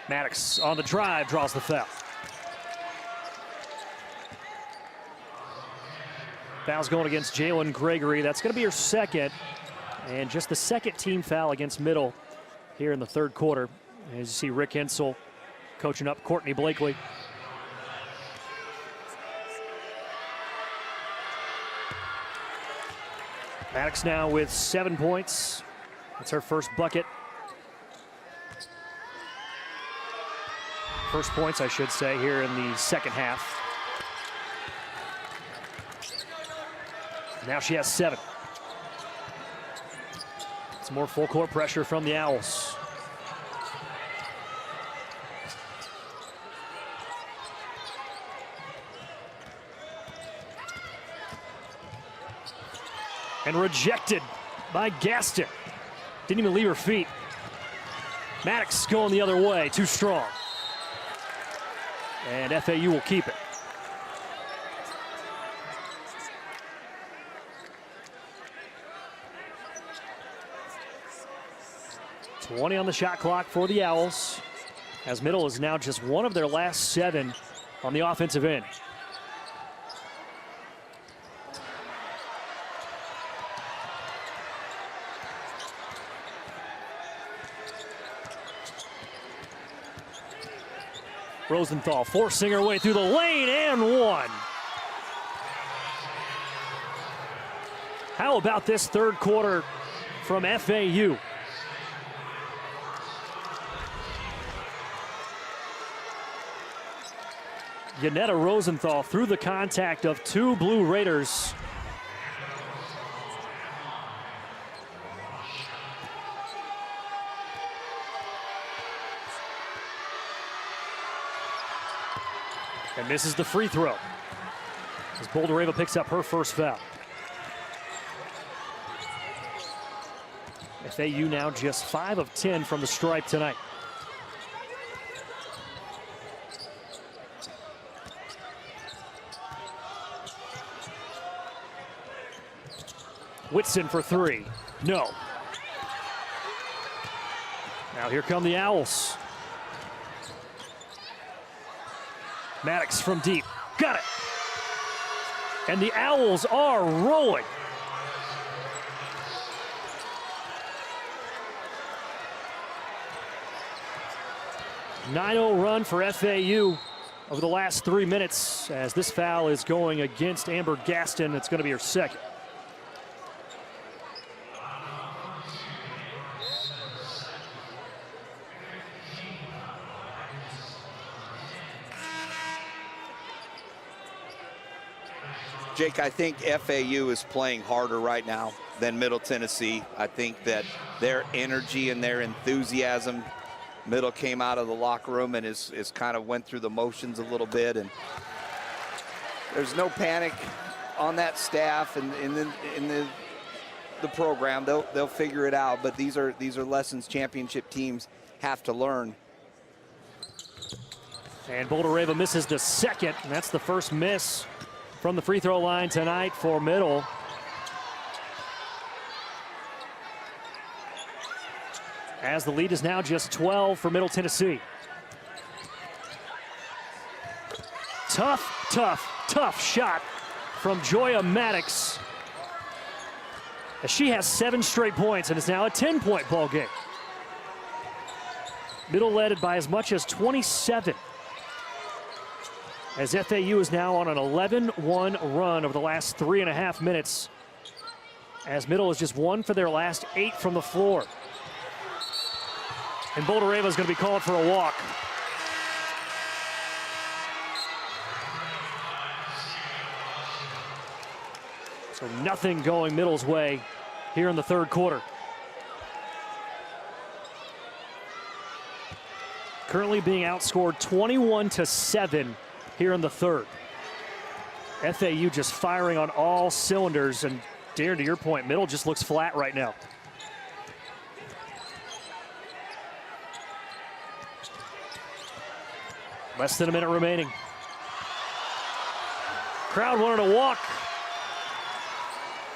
Maddox on the drive, draws the foul. Foul's going against Jalen Gregory. That's going to be her second, and just the second team foul against Middle here in the third quarter. As you see Rick Insel coaching up Courtney Blakely. Maddox now with 7 points. That's her first bucket. First points, I should say, here in the second half. Now she has 7. It's more full court pressure from the Owls. And rejected by Gaston. Didn't even leave her feet. Maddox going the other way, too strong. And FAU will keep it. .20 on the shot clock for the Owls, as Middle is now just one of their last 7 on the offensive end. Rosenthal forcing her way through the lane, and one. How about this third quarter from FAU? Yanetta Rosenthal through the contact of two Blue Raiders. And misses the free throw as Boulder-Ava picks up her first foul. FAU now just 5 of 10 from the stripe tonight. Whitson for three. No. Now here come the Owls. Maddox from deep. Got it. And the Owls are rolling. A 9-0 run for FAU over the last 3 minutes as this foul is going against Amber Gaston. It's going to be her second. Jake, I think FAU is playing harder right now than Middle Tennessee. I think that their energy and their enthusiasm, Middle came out of the locker room and is kind of went through the motions a little bit, and there's no panic on that staff and in the program. They'll figure it out, but these are lessons championship teams have to learn. And Boulder-Ava misses the second, and that's the first miss from the free throw line tonight for Middle. As the lead is now just 12 for Middle Tennessee. Tough shot from Joya Maddox, as she has 7 straight points and is now a 10-point ball game. Middle led by as much as 27. As FAU is now on an 11-1 run over the last 3.5 minutes, as Middle is just 1 for their last 8 from the floor. And Boulder-Ava is going to be called for a walk. So nothing going Middle's way here in the third quarter. Currently being outscored 21-7 here in the third. FAU just firing on all cylinders, and Darren, to your point, Middle just looks flat right now. Less than a minute remaining. Crowd wanted to walk,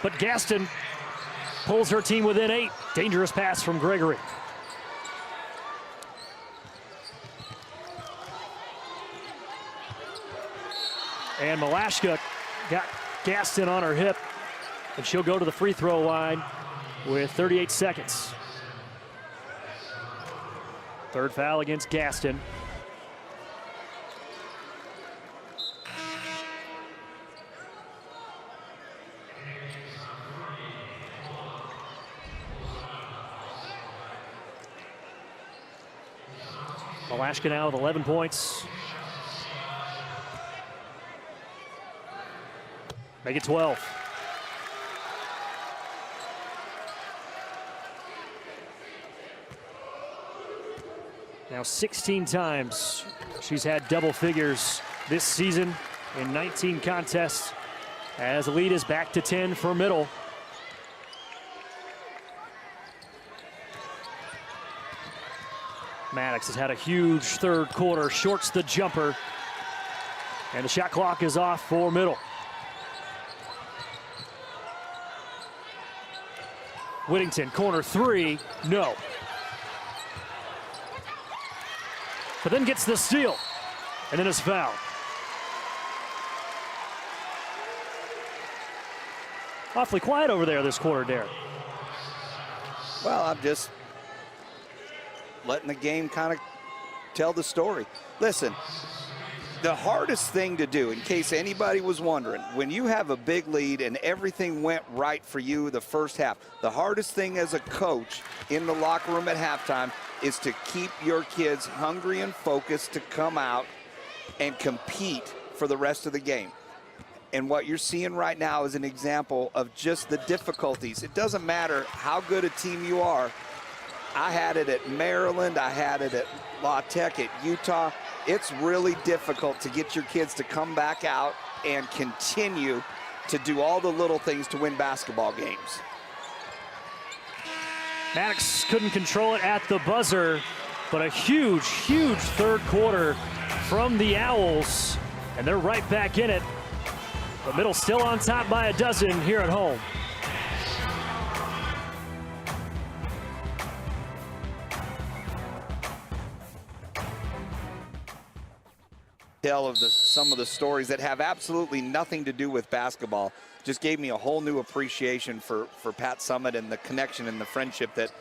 but Gaston pulls her team within 8. Dangerous pass from Gregory. And Malashka got Gaston on her hip, and she'll go to the free throw line with 38 seconds. Third foul against Gaston. Malashka now with 11 points. Make it 12. Now 16 times she's had double figures this season in 19 contests, as the lead is back to 10 for Middle. Maddox has had a huge third quarter, shorts the jumper, and the shot clock is off for Middle. Whittington, corner three, no. But then gets the steal, and then is fouled. Awfully quiet over there this quarter, Darren. Well, I'm just letting the game kind of tell the story. Listen, the hardest thing to do, in case anybody was wondering, when you have a big lead and everything went right for you the first half, the hardest thing as a coach in the locker room at halftime is to keep your kids hungry and focused to come out and compete for the rest of the game. And what you're seeing right now is an example of just the difficulties. It doesn't matter how good a team you are. I had it at Maryland, I had it at La Tech, at Utah. It's really difficult to get your kids to come back out and continue to do all the little things to win basketball games. Maddox couldn't control it at the buzzer, but a huge, huge third quarter from the Owls, and they're right back in it. But Middle still on top by a dozen here at home. Tell of some of the stories that have absolutely nothing to do with basketball. Just gave me a whole new appreciation for Pat Summitt and the connection and the friendship that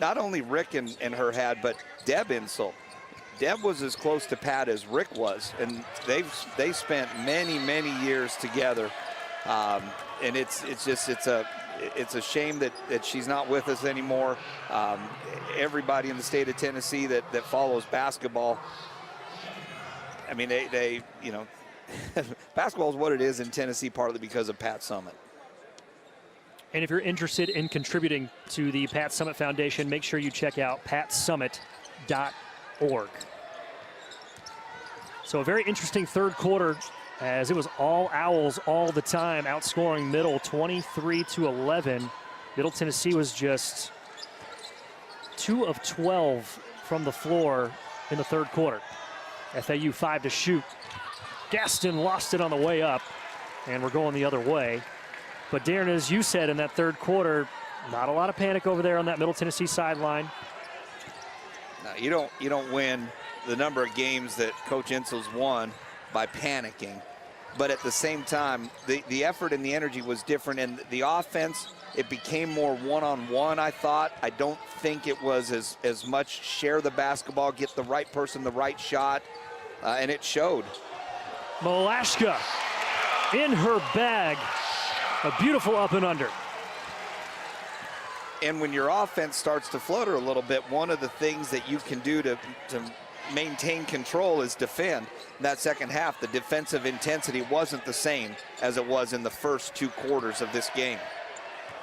not only Rick and her had, but Deb Insel. Deb was as close to Pat as Rick was, and they spent many years together. And it's a shame that she's not with us anymore. Everybody in the state of Tennessee that follows basketball, I mean, they you know, basketball is what it is in Tennessee, partly because of Pat Summitt. And if you're interested in contributing to the Pat Summitt Foundation, make sure you check out patsummit.org. So a very interesting third quarter, as it was all Owls all the time, outscoring Middle 23-11. Middle Tennessee was just 2 of 12 from the floor in the third quarter. FAU 5 to shoot. Gaston lost it on the way up, and we're going the other way. But Darren, as you said in that third quarter, not a lot of panic over there on that Middle Tennessee sideline. No, you don't win the number of games that Coach Insel's won by panicking. But at the same time, the effort and the energy was different, and the offense, it became more one-on-one, I thought. I don't think it was as much share the basketball, get the right person the right shot, and it showed. Malashka in her bag. A beautiful up and under. And when your offense starts to flutter a little bit, one of the things that you can do to maintain control is defend. In that second half, the defensive intensity wasn't the same as it was in the first 2 quarters of this game.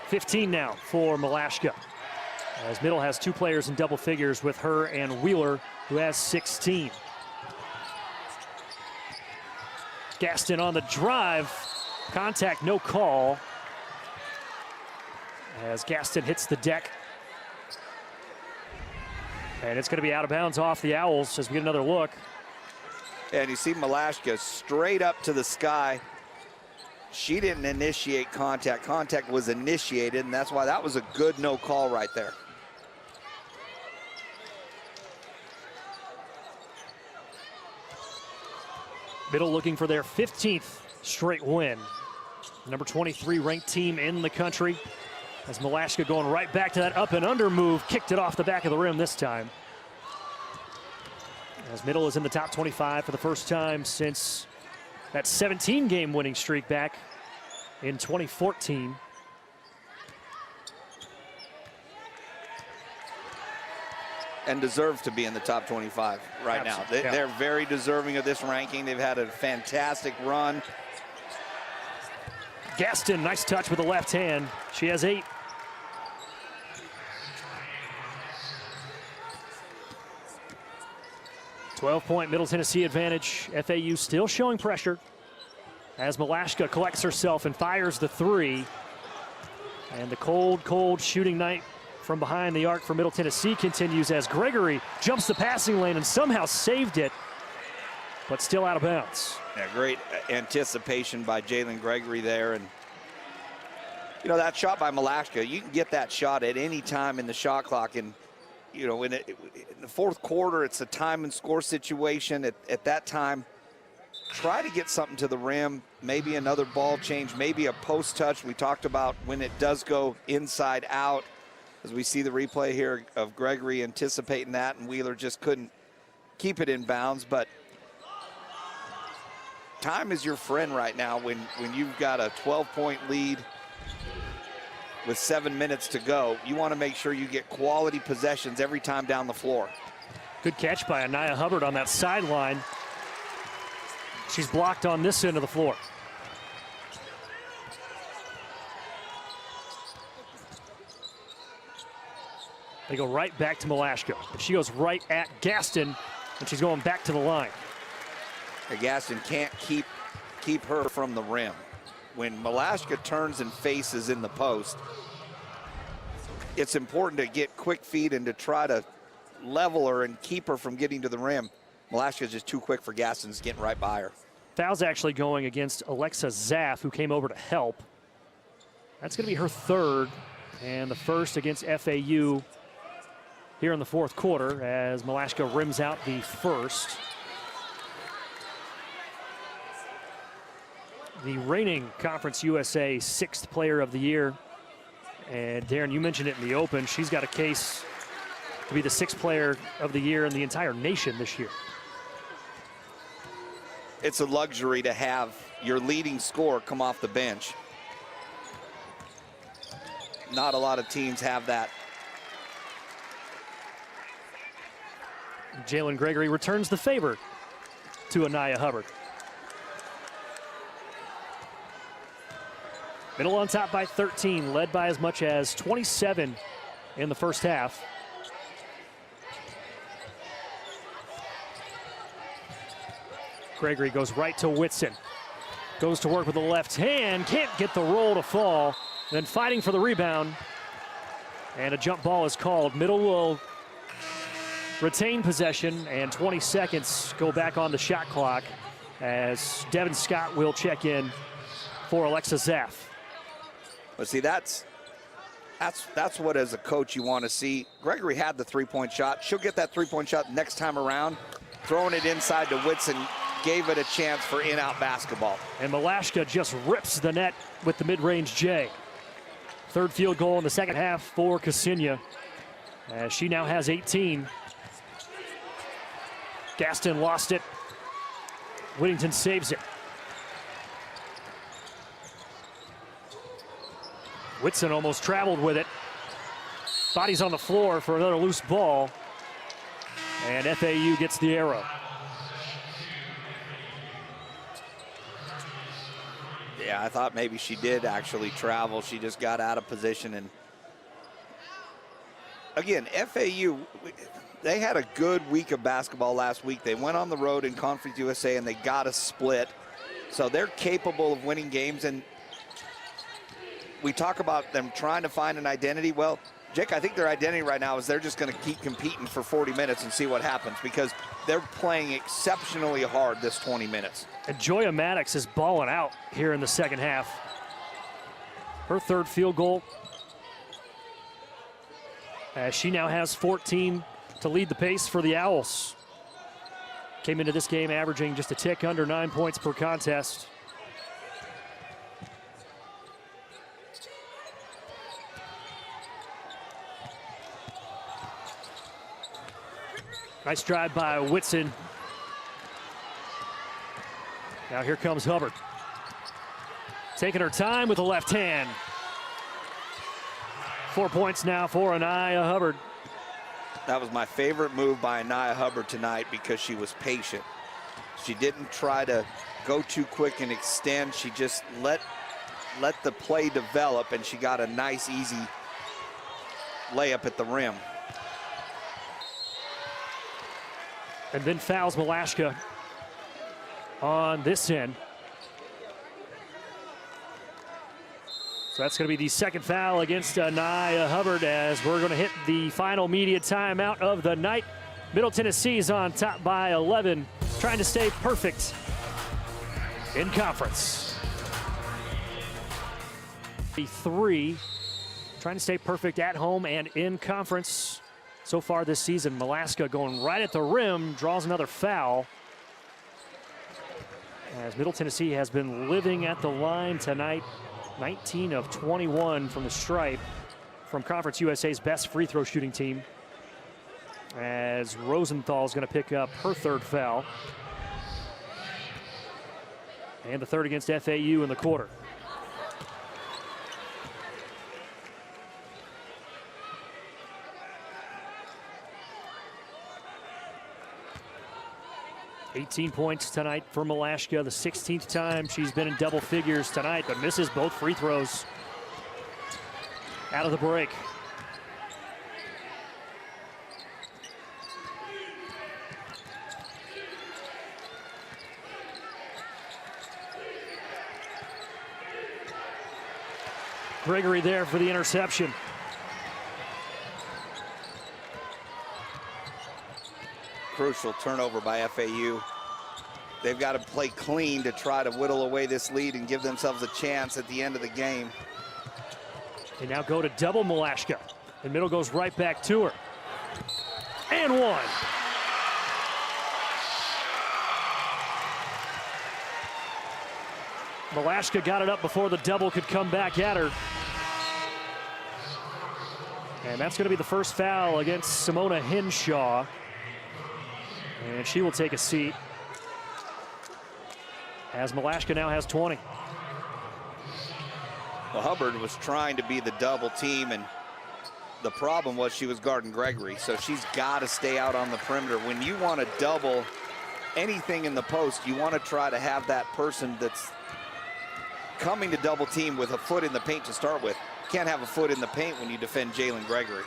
15 now for Malashka, as Middle has 2 players in double figures with her and Wheeler, who has 16. Gaston on the drive. Contact, no call, as Gaston hits the deck. And it's going to be out of bounds off the Owls as we get another look. And you see Malashka straight up to the sky. She didn't initiate contact. Contact was initiated, and that's why that was a good no call right there. Middle looking for their 15th straight win. Number 23 ranked team in the country. As Malashka going right back to that up and under move, kicked it off the back of the rim this time. As Middle is in the top 25 for the first time since that 17-game winning streak back in 2014. And deserve to be in the top 25 right now. They're very deserving of this ranking. They've had a fantastic run. Gaston, nice touch with the left hand. She has 8. .12 Middle Tennessee advantage. FAU still showing pressure as Malashka collects herself and fires the 3. And the cold shooting night from behind the arc for Middle Tennessee continues as Gregory jumps the passing lane and somehow saved it, but still out of bounds. Yeah, great anticipation by Jalen Gregory there. And, you know, that shot by Malashka, you can get that shot at any time in the shot clock. And, you know, in the fourth quarter, it's a time and score situation. At that time, try to get something to the rim, maybe another ball change, maybe a post touch. We talked about when it does go inside out, as we see the replay here of Gregory anticipating that, and Wheeler just couldn't keep it in bounds. But time is your friend right now when you've got a 12-point lead with 7 minutes to go. You want to make sure you get quality possessions every time down the floor. Good catch by Anaya Hubbard on that sideline. She's blocked on this end of the floor. They go right back to Malashka. She goes right at Gaston, and she's going back to the line. Gaston can't keep her from the rim. When Malashka turns and faces in the post, it's important to get quick feet and to try to level her and keep her from getting to the rim. Malashka's just too quick for Gaston's getting right by her. Foul's actually going against Alexa Zaff, who came over to help. That's going to be her third, and the first against FAU here in the fourth quarter as Malashka rims out the first. The reigning Conference USA sixth player of the year. And Darren, you mentioned it in the open. She's got a case to be the sixth player of the year in the entire nation this year. It's a luxury to have your leading scorer come off the bench. Not a lot of teams have that. Jalen Gregory returns the favor to Anaya Hubbard. Middle on top by 13, led by as much as 27 in the first half. Gregory goes right to Whitson. Goes to work with the left hand, can't get the roll to fall. Then fighting for the rebound. And a jump ball is called. Middle will retain possession, and 20 seconds go back on the shot clock as Devin Scott will check in for Alexa Zaff. But see, that's what as a coach you want to see. Gregory had the three-point shot. She'll get that three-point shot next time around. Throwing it inside to Whitson gave it a chance for in-out basketball. And Malashka just rips the net with the mid-range J. Third field goal in the second half for Ksenia, as she now has 18. Gaston lost it. Whittington saves it. Whitson almost traveled with it. Body's on the floor for another loose ball. And FAU gets the arrow. Yeah, I thought maybe she did actually travel. She just got out of position. And again, FAU, they had a good week of basketball last week. They went on the road in Conference USA and they got a split. So they're capable of winning games. And we talk about them trying to find an identity. Well, Jake, I think their identity right now is they're just going to keep competing for 40 minutes and see what happens, because they're playing exceptionally hard this 20 minutes. And Joya Maddox is balling out here in the second half. Her third field goal, as she now has 14 to lead the pace for the Owls. Came into this game averaging just a tick under 9 points per contest. Nice drive by Whitson. Now here comes Hubbard. Taking her time with the left hand. 4 points now for Anaya Hubbard. That was my favorite move by Anaya Hubbard tonight, because she was patient. She didn't try to go too quick and extend. She just let the play develop, and she got a nice, easy layup at the rim. And then fouls Malashka on this end. So that's going to be the second foul against Anaya Hubbard, as we're going to hit the final media timeout of the night. Middle Tennessee's on top by 11, trying to stay perfect in conference. 3, trying to stay perfect at home and in conference. So far this season, Malashka going right at the rim, draws another foul. As Middle Tennessee has been living at the line tonight, 19 of 21 from the stripe from Conference USA's best free throw shooting team. As Rosenthal is going to pick up her third foul. And the third against FAU in the quarter. 18 points tonight for Malashka, the 16th time she's been in double figures tonight, but misses both free throws out of the break. Gregory there for the interception. Crucial turnover by FAU. They've got to play clean to try to whittle away this lead and give themselves a chance at the end of the game. They now go to double Malashka. And Middle goes right back to her. And one. Malashka got it up before the double could come back at her. And that's going to be the first foul against Simona Hinshaw. And she will take a seat as Malashka now has 20. Well, Hubbard was trying to be the double team, and the problem was she was guarding Gregory, so she's got to stay out on the perimeter. When you want to double anything in the post, you want to try to have that person that's coming to double team with a foot in the paint to start with. You can't have a foot in the paint when you defend Jalen Gregory.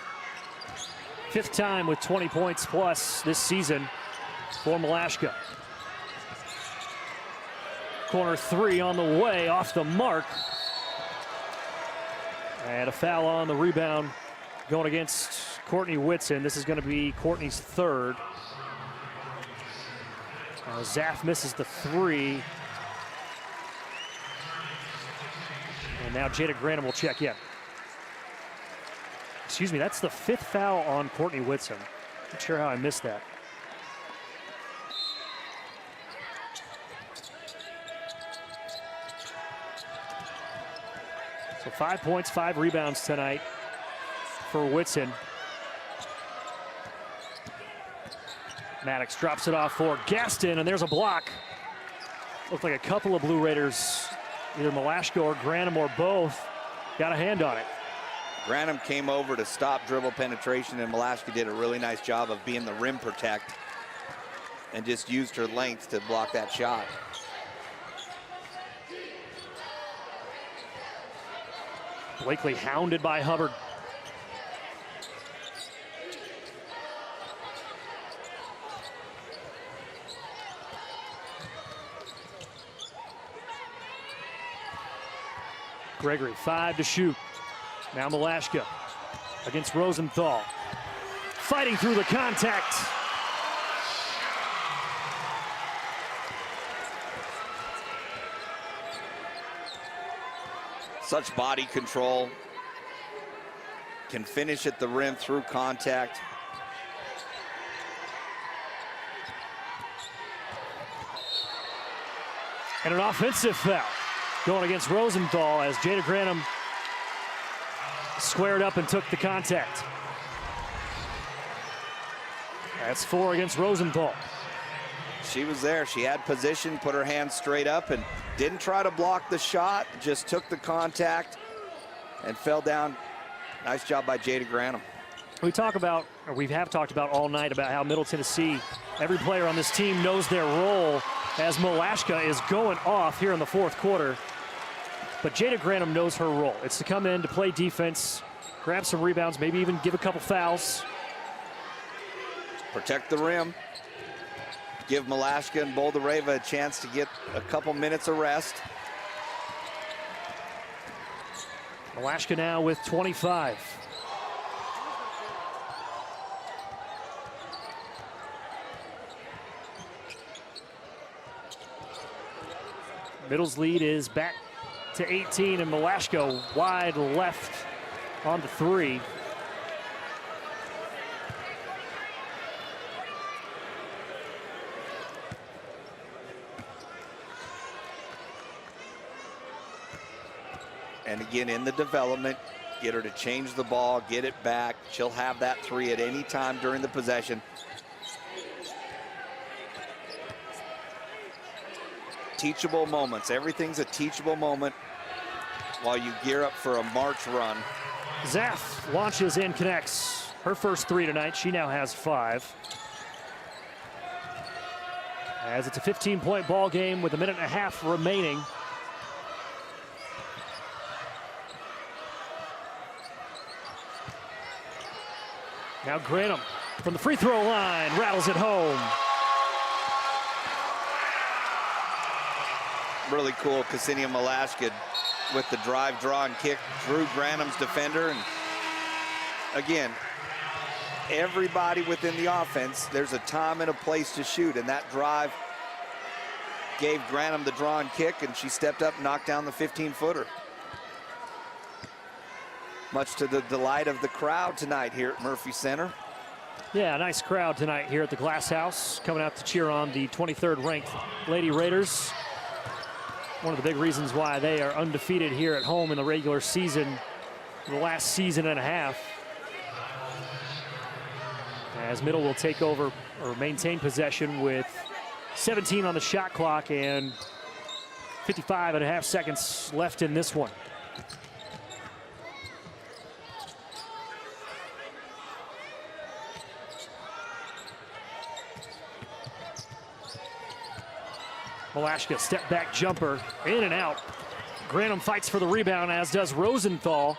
5th time with 20 points plus this season for Malashka. Corner 3 on the way, off the mark. And a foul on the rebound going against Courtney Whitson. This is going to be Courtney's 3rd. Zaff misses the 3. And now Jada Granum will check in. Excuse me, that's the 5th foul on Courtney Whitson. Not sure how I missed that. So 5 points, 5 rebounds tonight for Whitson. Maddox drops it off for Gaston, and there's a block. Looked like a couple of Blue Raiders, either Malashka or Granum or both, got a hand on it. Granum came over to stop dribble penetration, and Malashka did a really nice job of being the rim protect and just used her length to block that shot. Blakely hounded by Hubbard. Gregory, 5 to shoot. Now Malashka against Rosenthal. Fighting through the contact. Such body control. Can finish at the rim through contact. And an offensive foul going against Rosenthal as Jada Granum squared up and took the contact. That's 4 against Rosenthal. She was there. She had position, put her hands straight up, and didn't try to block the shot, just took the contact and fell down. Nice job by Jada Granum. We have talked about all night about how Middle Tennessee, every player on this team knows their role as Malashka is going off here in the 4th quarter. But Jada Granum knows her role. It's to come in to play defense, grab some rebounds, maybe even give a couple fouls. Protect the rim. Give Malashka and Boldareva a chance to get a couple minutes of rest. Malashka now with 25. Middle's lead is back to 18, and Malashka wide left on the 3. And again, in the development, get her to change the ball, get it back. She'll have that 3 at any time during the possession. Teachable moments. Everything's a teachable moment while you gear up for a March run. Zaff launches and connects. Her first 3 tonight. She now has 5. as it's a 15-point ball game with a minute and a half remaining. Now Granum from the free throw line rattles it home. Really cool. Ksenia Malashka with the drive, draw, and kick. Drew Granum's defender. And again, everybody within the offense, there's a time and a place to shoot. And that drive gave Granum the draw and kick, and she stepped up and knocked down the 15-footer. Much to the delight of the crowd tonight here at Murphy Center. Yeah, a nice crowd tonight here at the Glass House, coming out to cheer on the 23rd ranked Lady Raiders. One of the big reasons why they are undefeated here at home in the regular season, the last season and a half. As Middle will take over or maintain possession with 17 on the shot clock and 55.5 seconds left in this one. Malashka, step back jumper, in and out. Granum fights for the rebound, as does Rosenthal.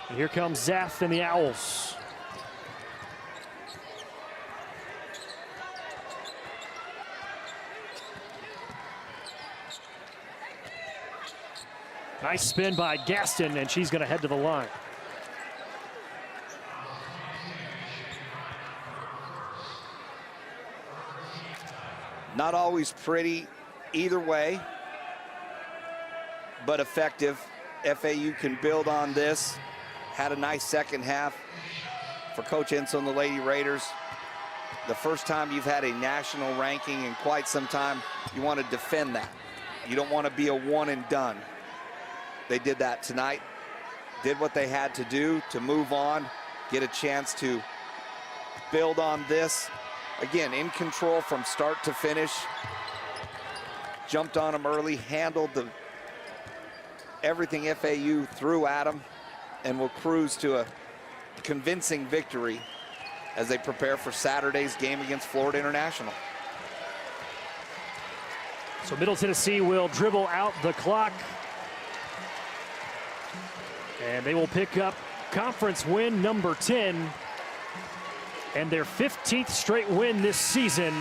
And here comes Zaff and the Owls. Nice spin by Gaston, and she's going to head to the line. Not always pretty either way, but effective. FAU can build on this. Had a nice second half for Coach Insel and the Lady Raiders. The first time you've had a national ranking in quite some time, you want to defend that. You don't want to be a one and done. They did that tonight, did what they had to do to move on, get a chance to build on this. Again, in control from start to finish. Jumped on them early, handled everything FAU threw at them, and will cruise to a convincing victory as they prepare for Saturday's game against Florida International. So Middle Tennessee will dribble out the clock, and they will pick up conference win number 10 and their 15th straight win this season,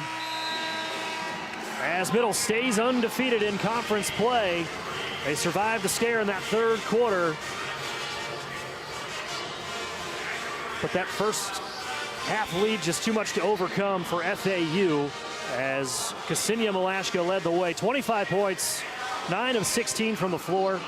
as Middle stays undefeated in conference play. They survived the scare in that third quarter, but that first half lead just too much to overcome for FAU, as Ksenia Malashka led the way. 25 points, 9 of 16 from the floor,